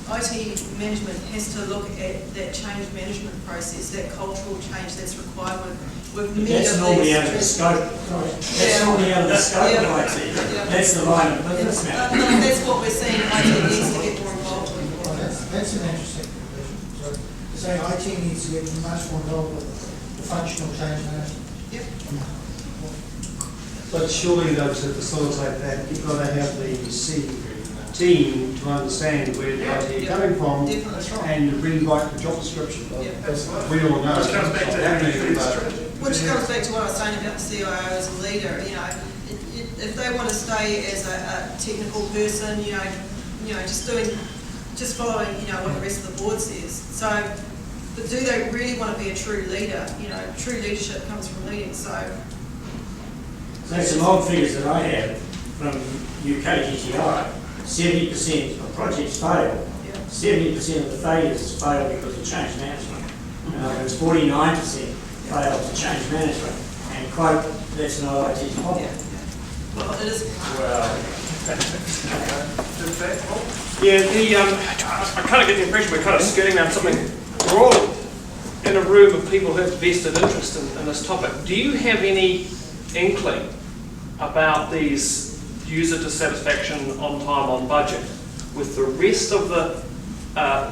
IT management has to look at that change management process, that cultural change that's required with many that's of normally these. Out of the scope. That's normally out of the scope of IT. That's the line of business now. That's what we're seeing IT needs to get more involved with. Well, that's an interesting conclusion. So saying IT needs to get much more involved with the functional change management. Yep. But surely those that facilitate that, you've got to have the C team to understand where the IT is coming from and really write the job description. Yeah. We all know. Which comes back to having a clear strategy. Which comes back to what I was saying about the CIO as a leader. If they want to stay as a technical person, just following, what the rest of the board says. So, but do they really want to be a true leader? True leadership comes from leading. So some old figures that I have from UK GTI, 70% of projects fail. 70% of the failures fail because of change management. There's 49% fail to change management. And quote, that's not IT's problem. well, it is. Well, I kind of get the impression we're kind of skirting around something. We're all in a room of people who have vested interest in this topic. Do you have any inkling about these user dissatisfaction on time, on budget, with the rest of the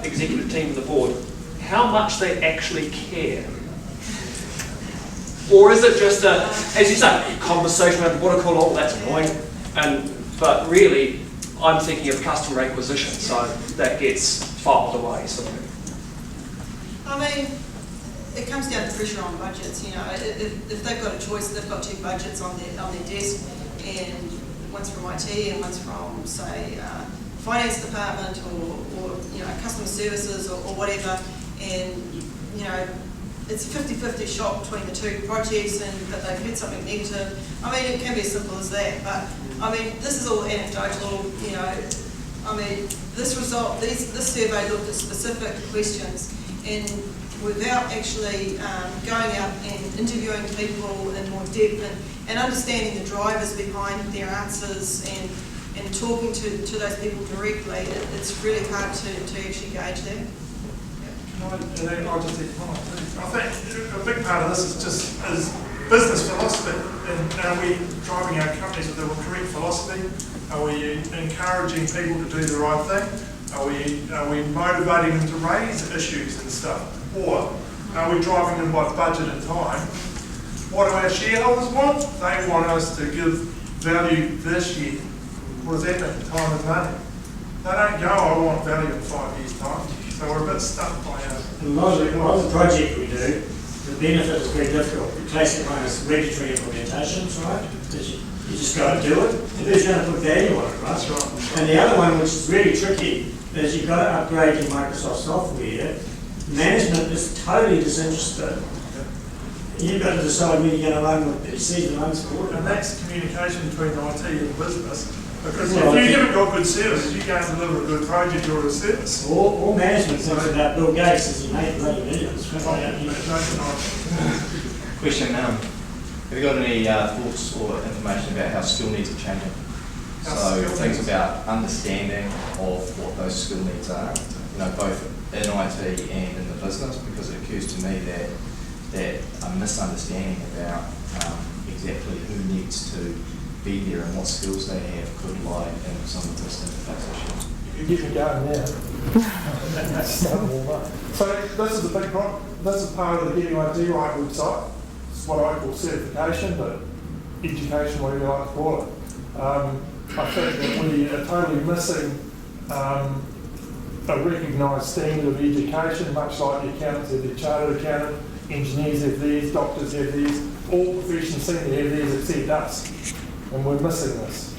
executive team and the board, how much they actually care? Or is it just a, as you say, conversation about water cooler, oh, that's annoying, but really, I'm thinking of customer acquisition, so that gets filed away, sort of thing. It comes down to pressure on budgets. If they've got a choice, they've got two budgets on their desk, and one's from IT and one's from, say, finance department or customer services or whatever, and it's a 50-50 shot between the two projects, but they've heard something negative. It can be as simple as that. But this is all anecdotal. This survey looked at specific questions, and without actually going out and interviewing people in more depth and understanding the drivers behind their answers and talking to those people directly, it's really hard to actually gauge that. I'll just add comment. I think a big part of this is business philosophy. And are we driving our companies with the correct philosophy? Are we encouraging people to do the right thing? Are we motivating them to raise issues and stuff? Or are we driving them by budget and time? What do our shareholders want? They want us to give value this year. What does that mean? Time and money. They don't go, I want value in 5 years' time. So we're a bit stuck by our... A lot of the project we do, the benefit is very difficult. The classic one is regulatory implementations, right? You just got to do it. Who's going to put value on it, right? That's right. And the other one, which is really tricky, is you've got to upgrade your Microsoft software. Management is totally disinterested. You've got to decide whether you're going to run with PCs and unsupported. And that's communication between IT and business. Because Well, if you haven't got good services, you can't deliver a good project or a service. All management thinks about Bill Gates as he made bloody millions. Question, have you got any thoughts or information about how skill needs are changing? So things about understanding of what those skill needs are, both in IT and in the business, because it occurs to me that a misunderstanding about exactly who needs to be there and what skills they have could lie in some of this interface issues. You get me going there. So this is a big problem. This is part of the Getting I.T right website. It's what I call certification, but education, whatever you like to call it. I think that we are totally missing a recognised standard of education, much like the accountants have their chartered accountant, engineers have theirs, doctors have theirs, all professions seem to have theirs except us, and we're missing this.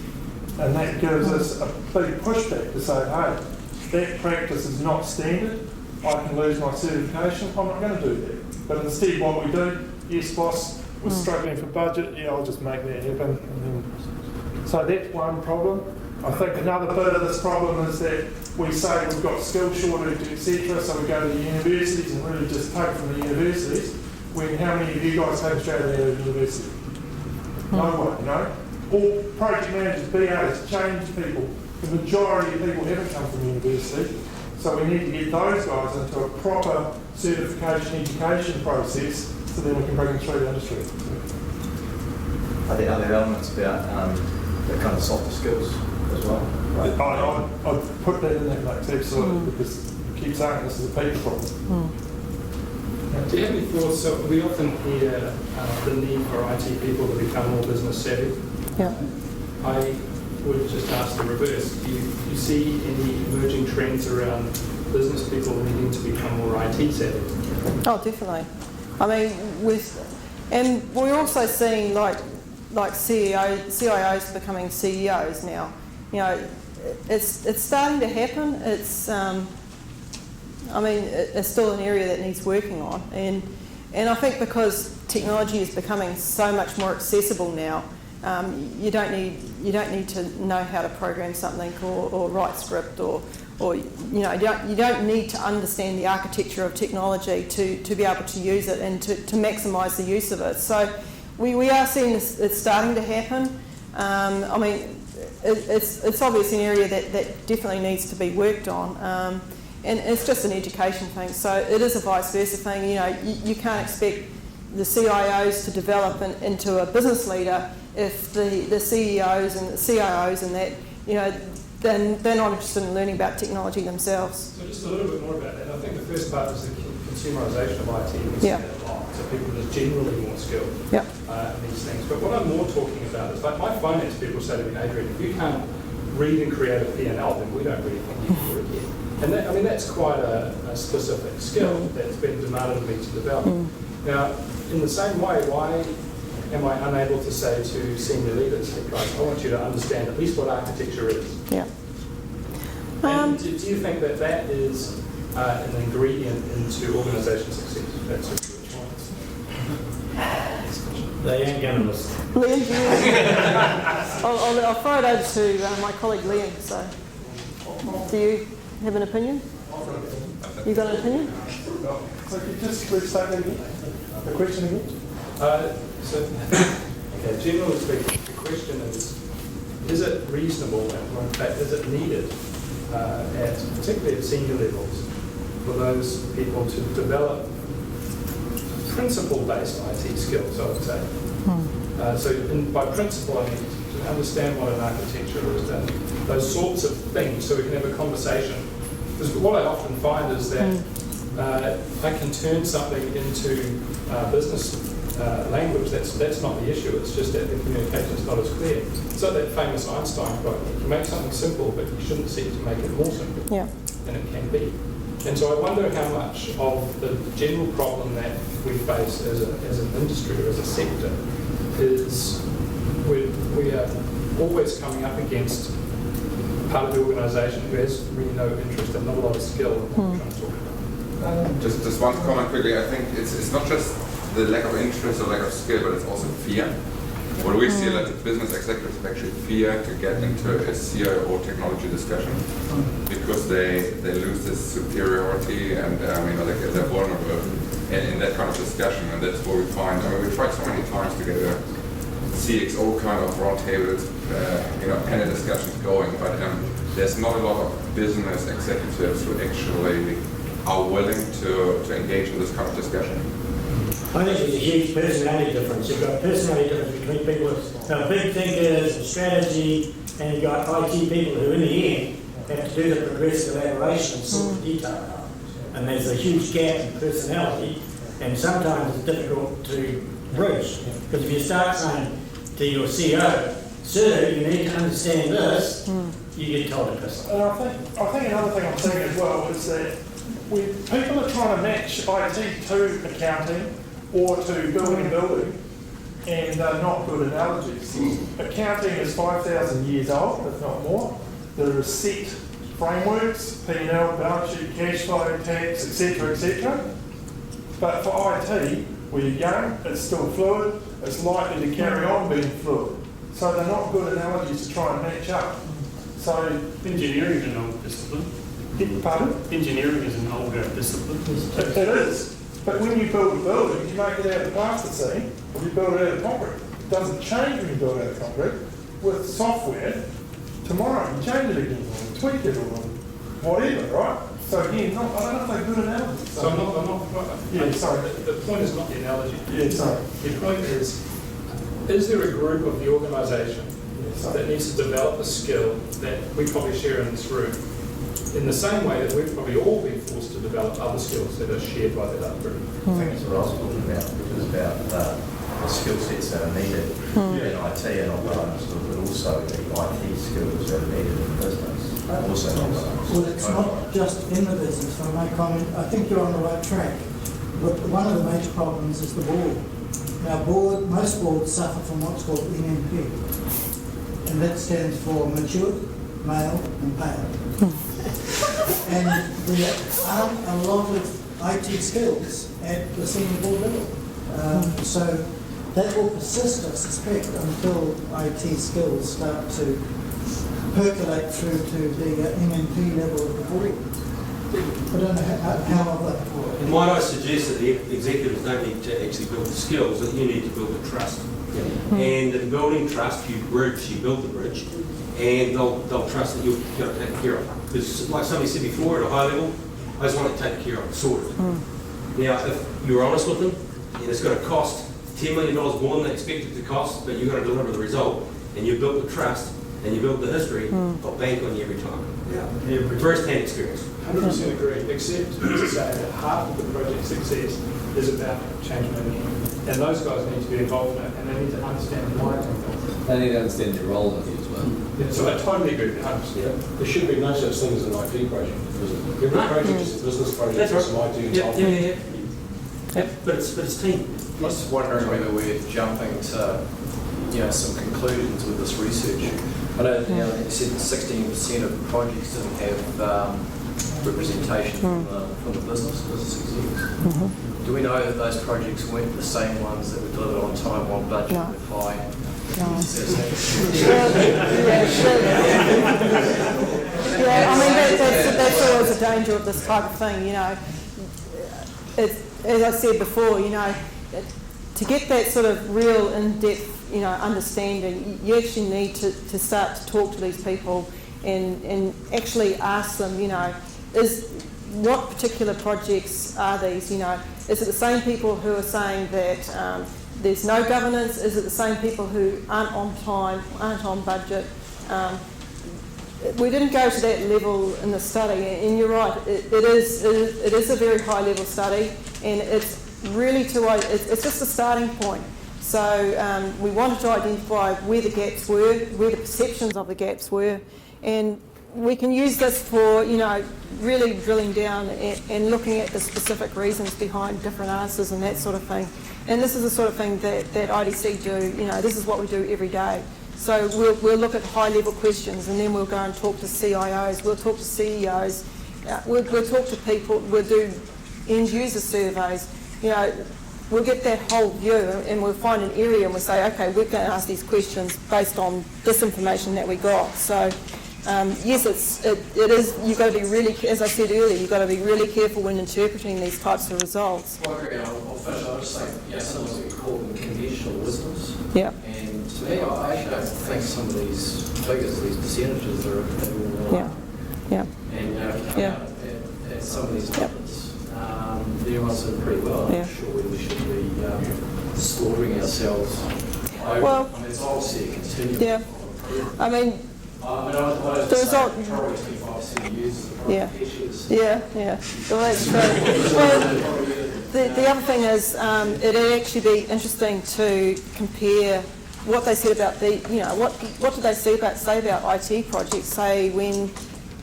And that gives us a big pushback to say, hey, that practice is not standard, I can lose my certification, I'm not going to do that. But instead what we do, yes boss, we're struggling for budget, yeah, I'll just make that happen. And then, so that's one problem. I think another bit of this problem is that we say we've got skill shortage, etc., so we go to the universities and really just take from the universities, when how many of you guys came straight out of university? No one, you know? All project managers, BAs, change people. The majority of people haven't come from university, so we need to get those guys into a proper certification education process so then we can bring them through the industry. Are there other elements about the kind of softer skills as well? Right. I'd put that in that mix, absolutely, because I keep saying this is a people problem. Do you have any thoughts? So we often hear the need for IT people to become more business savvy. Yeah. I would just ask the reverse. Do you see any emerging trends around business people needing to become more IT savvy? Oh, definitely. I mean, and we're also seeing like CIOs becoming CEOs now. You know, it's starting to happen. It's I mean, it's still an area that needs working on, and I think because technology is becoming so much more accessible now, you don't need to know how to program something or write script or you know, you don't need to understand the architecture of technology to be able to use it and to maximise the use of it. So we are seeing this, it's starting to happen. I mean, it's obviously an area that definitely needs to be worked on. And it's just an education thing, so it is a vice versa thing. You know, you can't expect the CIOs to develop into a business leader if the CEOs and the CIOs and that, you know, then they're not interested in learning about technology themselves. So just a little bit more about that. I think the first part is the consumerisation of IT. We see that a lot. So people are just generally more skilled in these things. But what I'm more talking about is, like, my finance people say to me, Adrian, if you can't read and create a P&L, then we don't really think you can do it yet. And that, I mean, that's quite a specific skill that's been demanded of me to develop. Now, in the same way, why am I unable to say to senior leaders, hey guys, I want you to understand at least what architecture is? Yeah. And do you think that that is an ingredient into organisation success? That's a They ain't going to listen. Liam, do you? I'll throw it over to my colleague Liam. So, do you have an opinion? You got an opinion? So could you just restate that again? The question again? Okay, generally speaking, the question is it reasonable and in fact is it needed, particularly at senior levels, for those people to develop principle-based IT skills, I would say. By principle, I mean to understand what an architecture is and those sorts of things so we can have a conversation. Because what I often find is that I can turn something into business language. That's not the issue. It's just that the communication is not as clear. It's like that famous Einstein quote: "You make something simple, but you shouldn't seek to make it more simple than it can be." And so I wonder how much of the general problem that we face as an industry or as a sector is we are always coming up against part of the organisation who has really no interest and not a lot of skill in what we're trying to talk about. Just one comment quickly. I think it's not just the lack of interest or lack of skill, but it's also fear. What we see a lot of business executives actually fear to get into a CIO technology discussion because they lose this superiority and they're vulnerable in that kind of discussion, and that's what we find. I mean, we tried so many times to get a CXO kind of roundtables, panel discussions going, but there's not a lot of business executives who actually are willing to engage in this kind of discussion. I think there's a huge personality difference. You've got a personality difference between people who are big thinkers and strategy, and you've got IT people who, in the end, have to do the progressive elaboration and sort the detail out. And there's a huge gap in personality, and sometimes it's difficult to bridge. Because if you start saying to your CEO, sir, you need to understand this, you get told a crystal. And I think another thing I'm seeing as well is that when people are trying to match IT to accounting or to building, and they're not good analogies. Accounting is 5,000 years old, if not more. There are set frameworks, P&L, balance sheet, cash flow, tax, etc., etc. But for IT, we're young, it's still fluid, it's likely to carry on being fluid. So they're not good analogies to try and match up. So engineering is an old discipline. Pardon? Engineering is an older discipline. It is. But when you build a building, you make it out of plasticine, or you build it out of concrete. It doesn't change when you build it out of concrete. With software, tomorrow you change it again, or tweak it, or whatever, right? So again, I don't know if they're good analogies. So I'm not, yeah, sorry. The point is not the analogy. Yeah, sorry. The point is there a group of the organisation that needs to develop a skill that we probably share in this room, in the same way that we've probably all been forced to develop other skills that are shared by that other group? I think that's what I was talking about, which was about the skill sets that are needed in IT and not well understood, but also the IT skills that are needed in business. Also not well understood. Well, it's not just in the business, if I may comment. I think you're on the right track. But one of the major problems is the board. Now, most boards suffer from what's called NMP, and that stands for mature, male, and pale. And there aren't a lot of IT skills at the senior board level. So that will persist, I suspect, until IT skills start to percolate through to the MNP level of the board. I don't know how that works. And might I suggest that the executives don't need to actually build the skills, that you need to build the trust. And in building trust, you bridge, you build the bridge, and they'll trust that you're going to take care of it. Because like somebody said before, at a high level, I just want to take care of it, sort of. Now, if you're honest with them, and it's going to cost $10 million more than they expected to cost, but you're going to deliver the result, and you built the trust, and you built the history, they'll bank on you every time. Yeah. First-hand experience. 100% agree, except to say that half of the project's success is about change management. And those guys need to be involved in it, and they need to understand why they're involved. They need to understand their role in it as well. Yeah, so I totally agree with 100%. There should be no such thing as an IT project. Every project is a business project. That's It's right. an IT Yeah. But it's team. I was just wondering whether we're jumping to, some conclusions with this research. I know, you said that 16% of projects didn't have representation from the business executives. Do we know that those projects weren't the same ones that were delivered on time, on budget, with high Yeah, I mean, that's always a danger of this type of thing, It's, as I said before, to get that sort of real in-depth, understanding, you actually need to start to talk to these people and actually ask them, what particular projects are these, Is it the same people who are saying that there's no governance? Is it the same people who aren't on time, aren't on budget? We didn't go to that level in the study, and you're right, it is a very high level study, and it's really it's just a starting point. So we wanted to identify where the gaps were, where the perceptions of the gaps were, and we can use this for, really drilling down and looking at the specific reasons behind different answers and that sort of thing. And this is the sort of thing that IDC do, this is what we do every day. So we'll look at high-level questions, and then we'll go and talk to CIOs, we'll talk to CEOs, we'll talk to people, we'll do end-user surveys, we'll get that whole view, and we'll find an area and we'll say, okay, we're going to ask these questions based on this information that we got. So yes, it is, you've got to be really, as I said earlier, you've got to be really careful when interpreting these types of results. Well, I agree. I'll finish. I'll just say, some of it call them conventional wisdoms. Yeah. And to me, I actually don't think some of these figures, these percentages are all Yeah. And at some of these numbers, they're also pretty well. Yeah. I'm sure we should be slaughtering ourselves. Well, it's obviously a continuum. Yeah. I mean, the result. Probably 25% use Yeah. Well, that's true. Well, the other thing is, it'd actually be interesting to compare what they said about the, what did they say about IT projects, say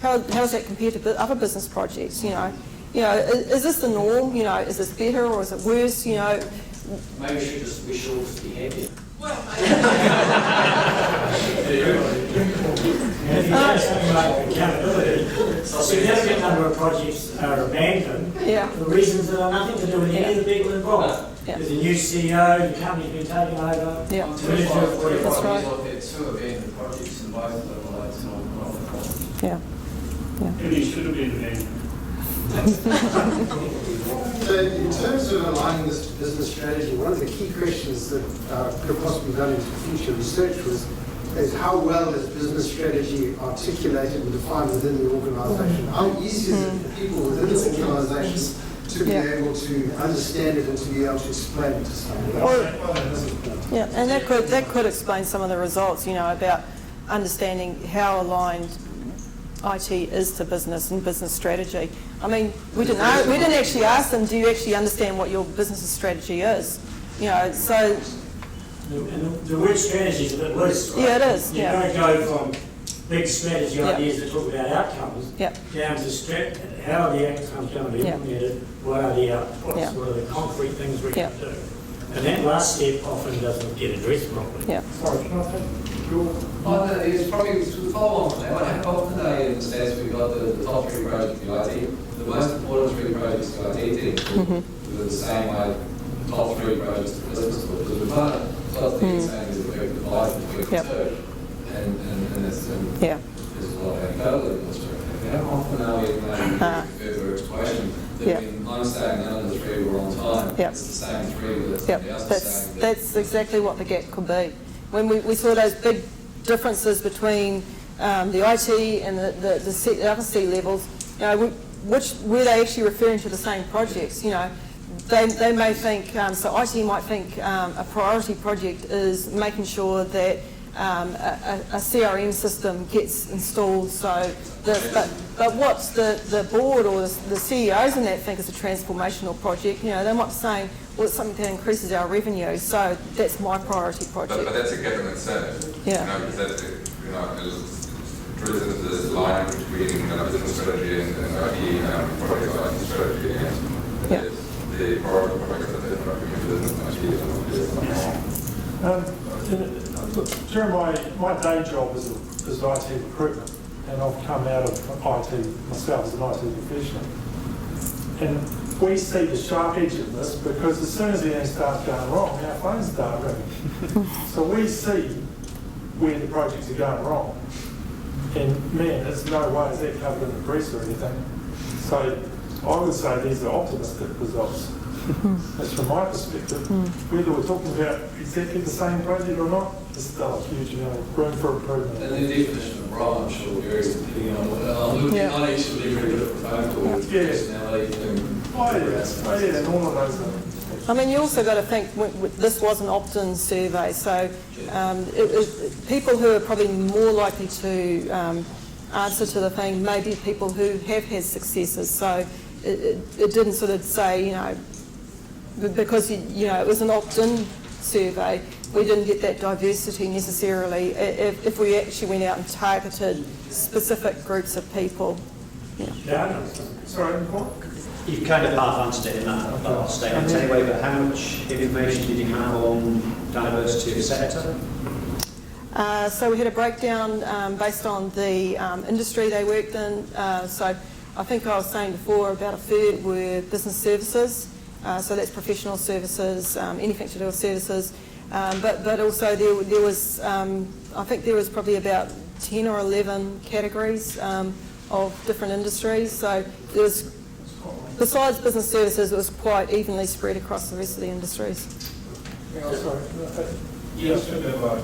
how does that compare to other business projects, is this the norm, is this better or is it worse, Maybe we should all just be happy. Accountability. A significant number of projects are abandoned for reasons that are nothing to do with any of the people involved. There's a new CEO, the company's been taken over. That's right. Two abandoned projects and both of them are not Yeah. It should have been abandoned. So in terms of aligning this to business strategy, one of the key questions that could have possibly done into future research is how well is business strategy articulated and defined within the organisation? How easy is it for people within the organisation to be able to understand it and to be able to explain it to someone? Yeah, and that could explain some of the results, about understanding how aligned IT is to business and business strategy. I mean, we didn't actually ask them, do you actually understand what your business strategy is? So... The word strategy is a bit loose, right? Yeah, it is. You don't go from big strategy ideas that talk about outcomes down to how are the outcomes going to be implemented, what are the outputs, what are the concrete things we can do. And that last step often doesn't get addressed properly. Sorry, can I take your... It's probably to follow on from that. What often today in the States we've got the top three projects in IT. The most important three projects in IT team are the same way top three projects in business school. Because we're kind of saying is we're divided between the two. And there's a lot of anecdotal in this story. How often are we playing further exploration that when I'm saying none of the three were on time, it's the same three that somebody else is saying. That's exactly what the gap could be. When we saw those big differences between the IT and the other C levels, were they actually referring to the same projects? They may think, so IT might think a priority project is making sure that a CRM system gets installed. But what's the board or the CEOs in that think is a transformational project? They might be saying, well, it's something that increases our revenue, so that's my priority project. But that's a gap in itself. Because that, drills into this line between business strategy and IT project IT strategy and the priority projects that are not business IT. During my day job is IT recruitment, and I've come out of IT myself as an IT professional. And we see the sharp edge of this because as soon as anything starts going wrong, our phones start ringing. So we see where the projects are going wrong. And man, there's no way is that covered in the press or anything. So I would say these are optimistic results. That's from my perspective. Whether we're talking about exactly the same project or not, there's still a huge amount of room for improvement. And the definition of role, I'm sure, varies depending on not each delivery of a phone call, personality, and all of those things. I mean, you also got to think this was an opt-in survey, so people who are probably more likely to answer to the thing may be people who have had successes. So it didn't sort of say, because it was an opt-in survey, we didn't get that diversity necessarily if we actually went out and targeted specific groups of people. Sorry, You've kind of half answered it in that statement anyway, but how much information did you have on diversity of sector? So we had a breakdown based on the industry they worked in. So I think I was saying before about a third were business services. So that's professional services, anything to do with services. But also there was, I think there was probably about 10 or 11 categories of different industries. So there was, besides business services, it was quite evenly spread across the rest of the industries. You spoke about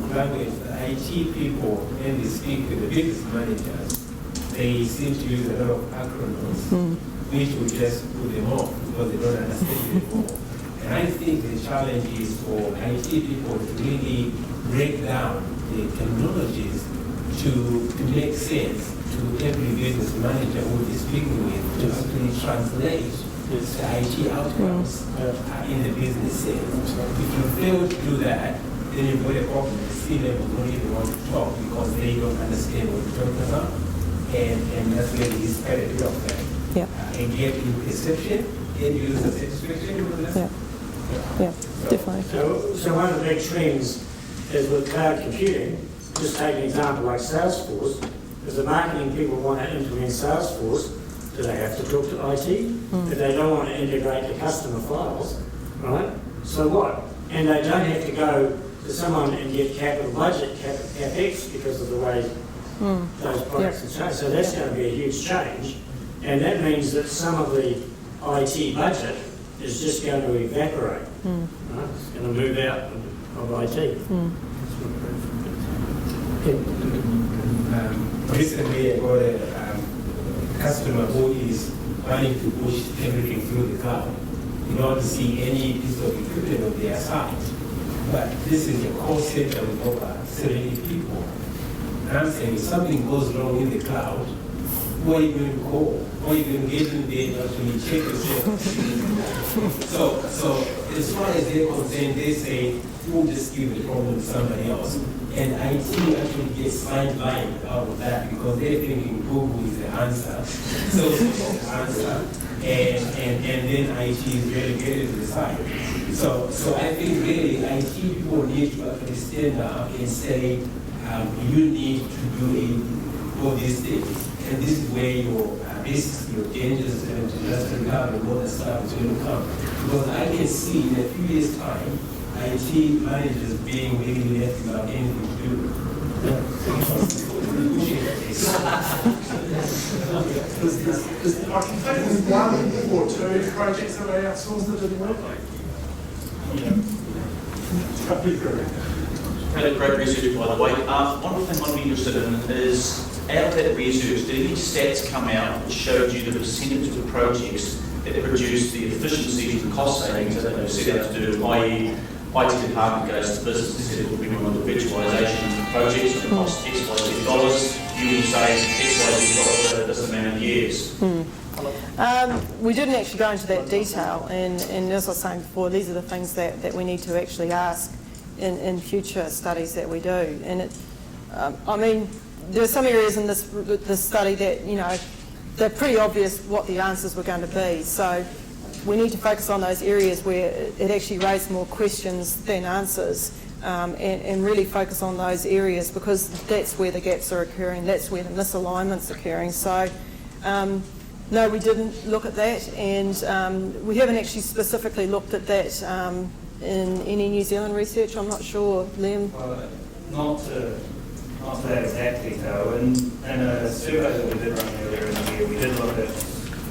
language. IT people, when they speak with the business managers, they seem to use a lot of acronyms, which will just put them off because they don't understand it anymore. And I think the challenge is for IT people to really break down the terminologies to make sense to every business manager who is speaking with, to actually translate the IT outcomes in the business sense. If you fail to do that, then you've got a problem. The C-level don't even want to talk because they don't understand what you're talking about. And that's where the disparity of that. And get in perception, and user satisfaction with that. Definitely. So one of the big trends is with cloud computing, just take an example like Salesforce, as the marketing people want to implement Salesforce, do they have to talk to IT? If they don't want to integrate the customer files, right? So what? And they don't have to go to someone and get capital budget, CapEx, because of the way those products are changed. So that's going to be a huge change. And that means that some of the IT budget is just going to evaporate. Right? It's going to move out of IT. Recently, I got a customer who is planning to push everything through the cloud. You don't see any piece of equipment on their side. But this is a call center with over 70 people. And I'm saying if something goes wrong in the cloud, who are you going to call? Who are you going to get in there to actually check yourself? so as far as they're concerned, they say, we'll just give the problem to somebody else. And IT actually gets sidelined out of that because they're thinking Google is the answer. So it's the answer. And then IT is relegated to the side. So I think really IT people need to actually stand up and say, you need to do all these things. And this is where your risks, your dangers, and just come and all that stuff is going to come. Because I can see in a few years' time, IT managers being really left without anything to do. I can think of one or two projects that I outsourced that didn't work. Great research, by the way. One thing I'd be interested in is, out of that research, did any stats come out that showed you the percentage of the projects that produce the efficiencies and cost savings that they've set out to do, i.e. IT department goes to business and says we'll bring on the virtualisation projects and it costs X, Y, Z dollars, you will say X, Y, Z dollars over this amount of years. We didn't actually go into that detail, and as I was saying before, these are the things that we need to actually ask in future studies that we do. And I mean, there are some areas in this study that, you know, they're pretty obvious what the answers were going to be. So we need to focus on those areas where it actually raised more questions than answers, and really focus on those areas, because that's where the gaps are occurring, that's where the misalignment's occurring. So no, we didn't look at that, and we haven't actually specifically looked at that in any New Zealand research. I'm not sure, Liam? Well, not to that exact detail. In a survey that we did run earlier in the year, we did look at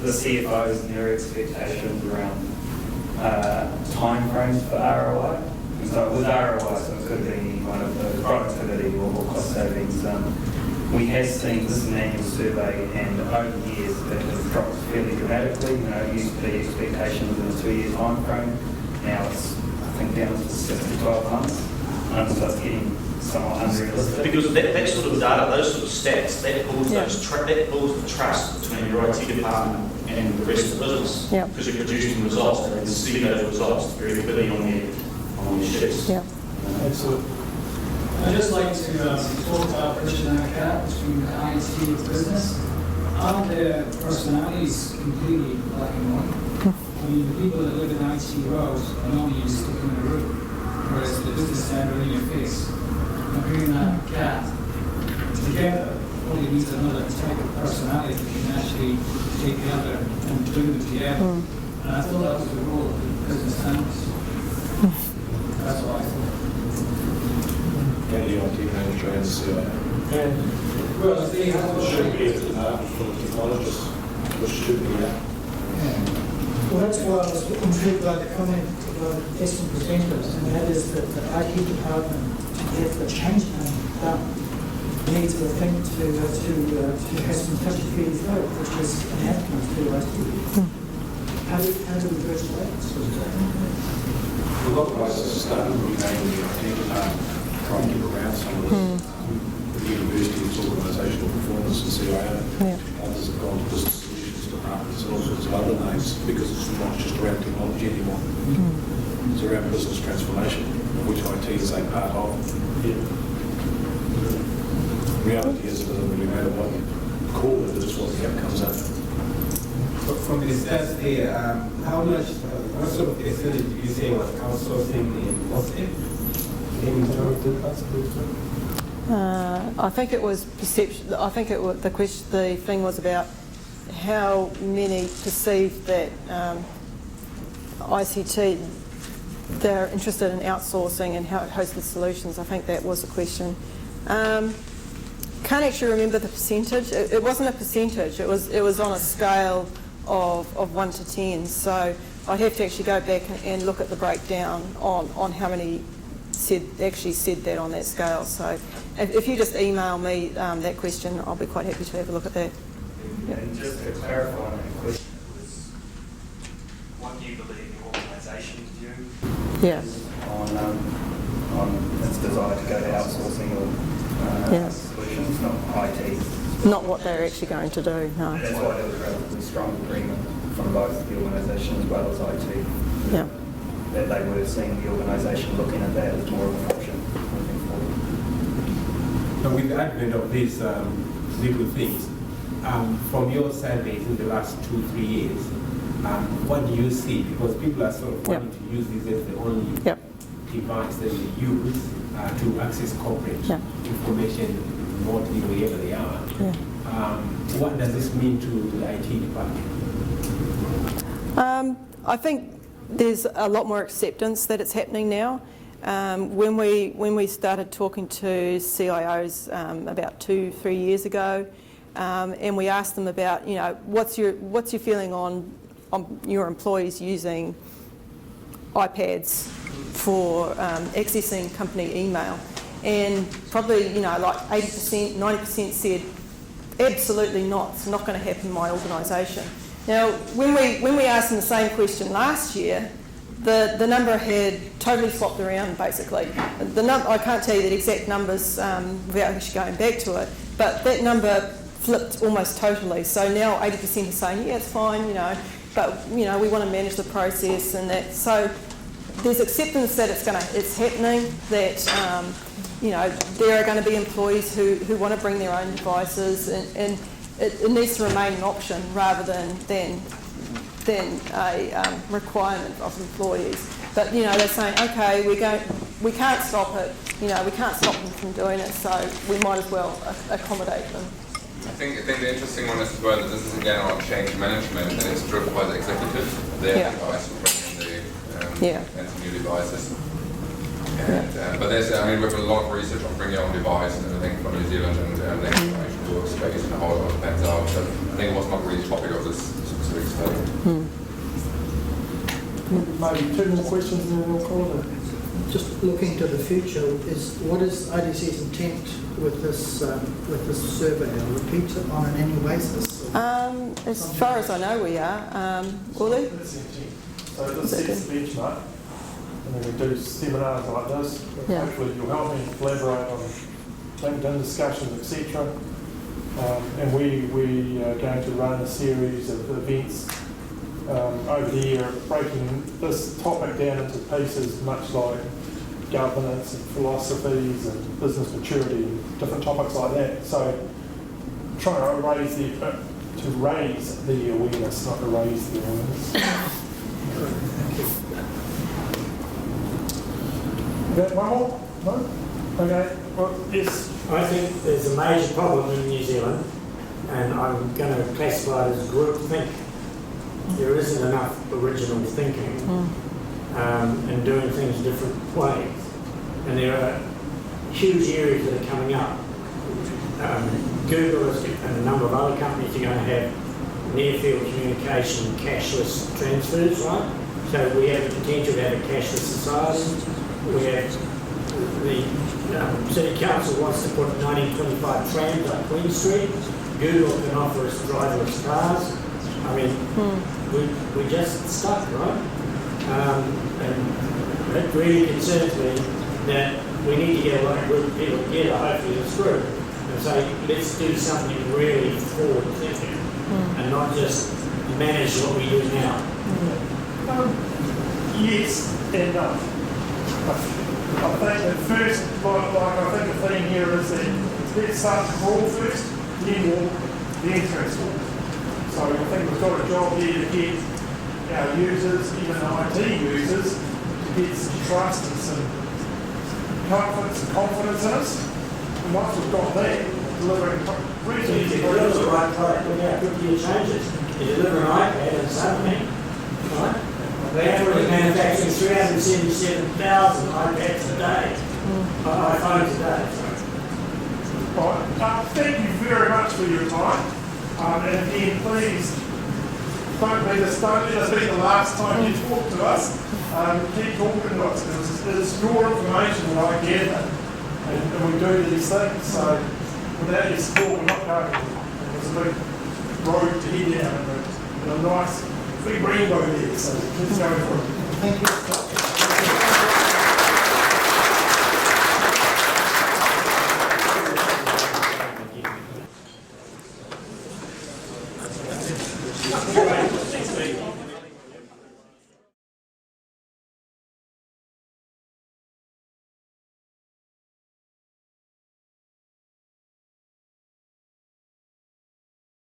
the CFOs and their expectations around time frames for ROI. And so it was ROI, so it could be one of the productivity or cost savings. We have seen, this is an annual survey, and over the years it has dropped fairly dramatically. You know, it used to be expectations in a 2-year time frame. Now it's, I think, down to 6 to 12 months. So it's getting somewhat unrealistic. Because that sort of data, those sort of stats, that builds that builds the trust between your IT department and the rest of the business. Because you're producing results, and they can see those results very clearly on their sheets. Absolutely. I'd just like to talk about bridging that gap between IT and business. Aren't the personalities completely black and white? I mean, the people that live in IT roles are normally just stuck in a room, whereas the business side are in your face. And bringing that gap together only needs another type of personality that can actually take the other and bring them together. And I thought that was the role of the business analyst. That's what I thought. And the IT manager and CIO. Well, they should be a department full of technologists, which should be that. Well, that's why I was intrigued by the comment about testing presenters, and that is that the IT department, to get the change management done, needs, I think, to have some touchy-feely flow, which is an outcome to IT. How do we bridge that? A lot of places started renaming the IT department, trying to get around some of this. The university's organisational performance and CIO. Others have gone to business solutions departments and all sorts of other names, because it's not just around technology anymore. It's around business transformation. which IT is a part of. Reality is it doesn't really matter what you call it, it's what the outcomes are. But from the stats here, how much, what sort of percentage do you say was outsourcing in WhatsApp? I think it was perception. I think it was, the thing was about how many perceived that ICT, they're interested in outsourcing and how hosted solutions. I think that was the question. Can't actually remember the percentage. It wasn't a percentage. It was on a scale of 1 to 10. So I'd have to actually go back and look at the breakdown on how many actually said that on that scale. So if you just email me that question, I'll be quite happy to have a look at that. Yep. And just to clarify on that question, was what do you believe the organisation's view on its desire to go to outsourcing or solutions, not IT? Not what they're actually going to do, no. And that's why there was relatively strong agreement from both the organisation as well as IT. Yeah. That they were seeing the organisation looking at that as more of an option moving forward. So with the advent of these legal things, from your surveys in the last 2-3 years, what do you see? Because people are sort of wanting to use this as the only device that they use to access corporate information remotely wherever they are. What does this mean to the IT department? I think there's a lot more acceptance that it's happening now. When we started talking to CIOs about 2-3 years ago, and we asked them about, you know, what's your feeling on your employees using iPads for accessing company email, and probably, you know, like 80%, 90% said absolutely not. It's not going to happen in my organisation. Now, when we asked them the same question last year, the number had totally swapped around, basically. I can't tell you the exact numbers without actually going back to it, but that number flipped almost totally. So now 80% are saying, yeah, it's fine, you know, but, you know, we want to manage the process and that. So there's acceptance that it's happening, that, you know, there are going to be employees who want to bring their own devices, and it needs to remain an option rather than a requirement of employees. But, you know, they're saying, okay, we can't stop it, you know, we can't stop them from doing it, so we might as well accommodate them. I think the interesting one is as well that this is again on change management, and it's driven by the executives. They're the guys who bring in the new devices. And, but there's, I mean, we have a lot of research on bring your own device and everything from New Zealand and the information workspace and how it all depends out. So I think it was not really the topic of this specific study. Maybe 2 more questions and then we'll call it. Just looking to the future, what is IDC's intent with this survey? A repeat it on an annual basis? As far as I know, we are. Uli? So this sets the benchmark, and then we do seminars like this. Hopefully you'll help me collaborate on LinkedIn discussions, etc. And we are going to run a series of events over the year, breaking this topic down into pieces, much like governance and philosophies and business maturity and different topics like that. So trying to raise the awareness, not to raise the awareness. One more? No? Okay. Well, yes. I think there's a major problem in New Zealand, and I'm going to classify it as groupthink. There isn't enough original thinking and doing things different ways. And there are huge areas that are coming up. Google and a number of other companies are going to have near-field communication, cashless transfers, right? So we have the potential to have a cashless society. We have the City Council wants to put 1925 trams up Queen Street. Google can offer us driverless cars. I mean, we're just stuck, right? And it really concerns me that we need to get a lot of group of people together, hopefully this group, and say, let's do something really forward thinking and not just manage what we do now. Yes and no. I think at first, I think the theme here is that let's start to crawl first, then walk, then transform. So I think we've got a job here to get our users, even IT users, to get some trust and some confidence in us. And once we've got that, delivering reasonably If you deliver the right product, look how quickly it changes. You deliver an iPad and something, right? Apple is manufacturing 377,000 iPads a day, iPhones a day. Right. Thank you very much for your time. And again, please don't let us be the last time you talk to us. Keep talking to us because it's your information that I gather, and we do these things. So without your support, we're not going. There's a big road to head down and a nice big rainbow there. So let's go for it. Thank you.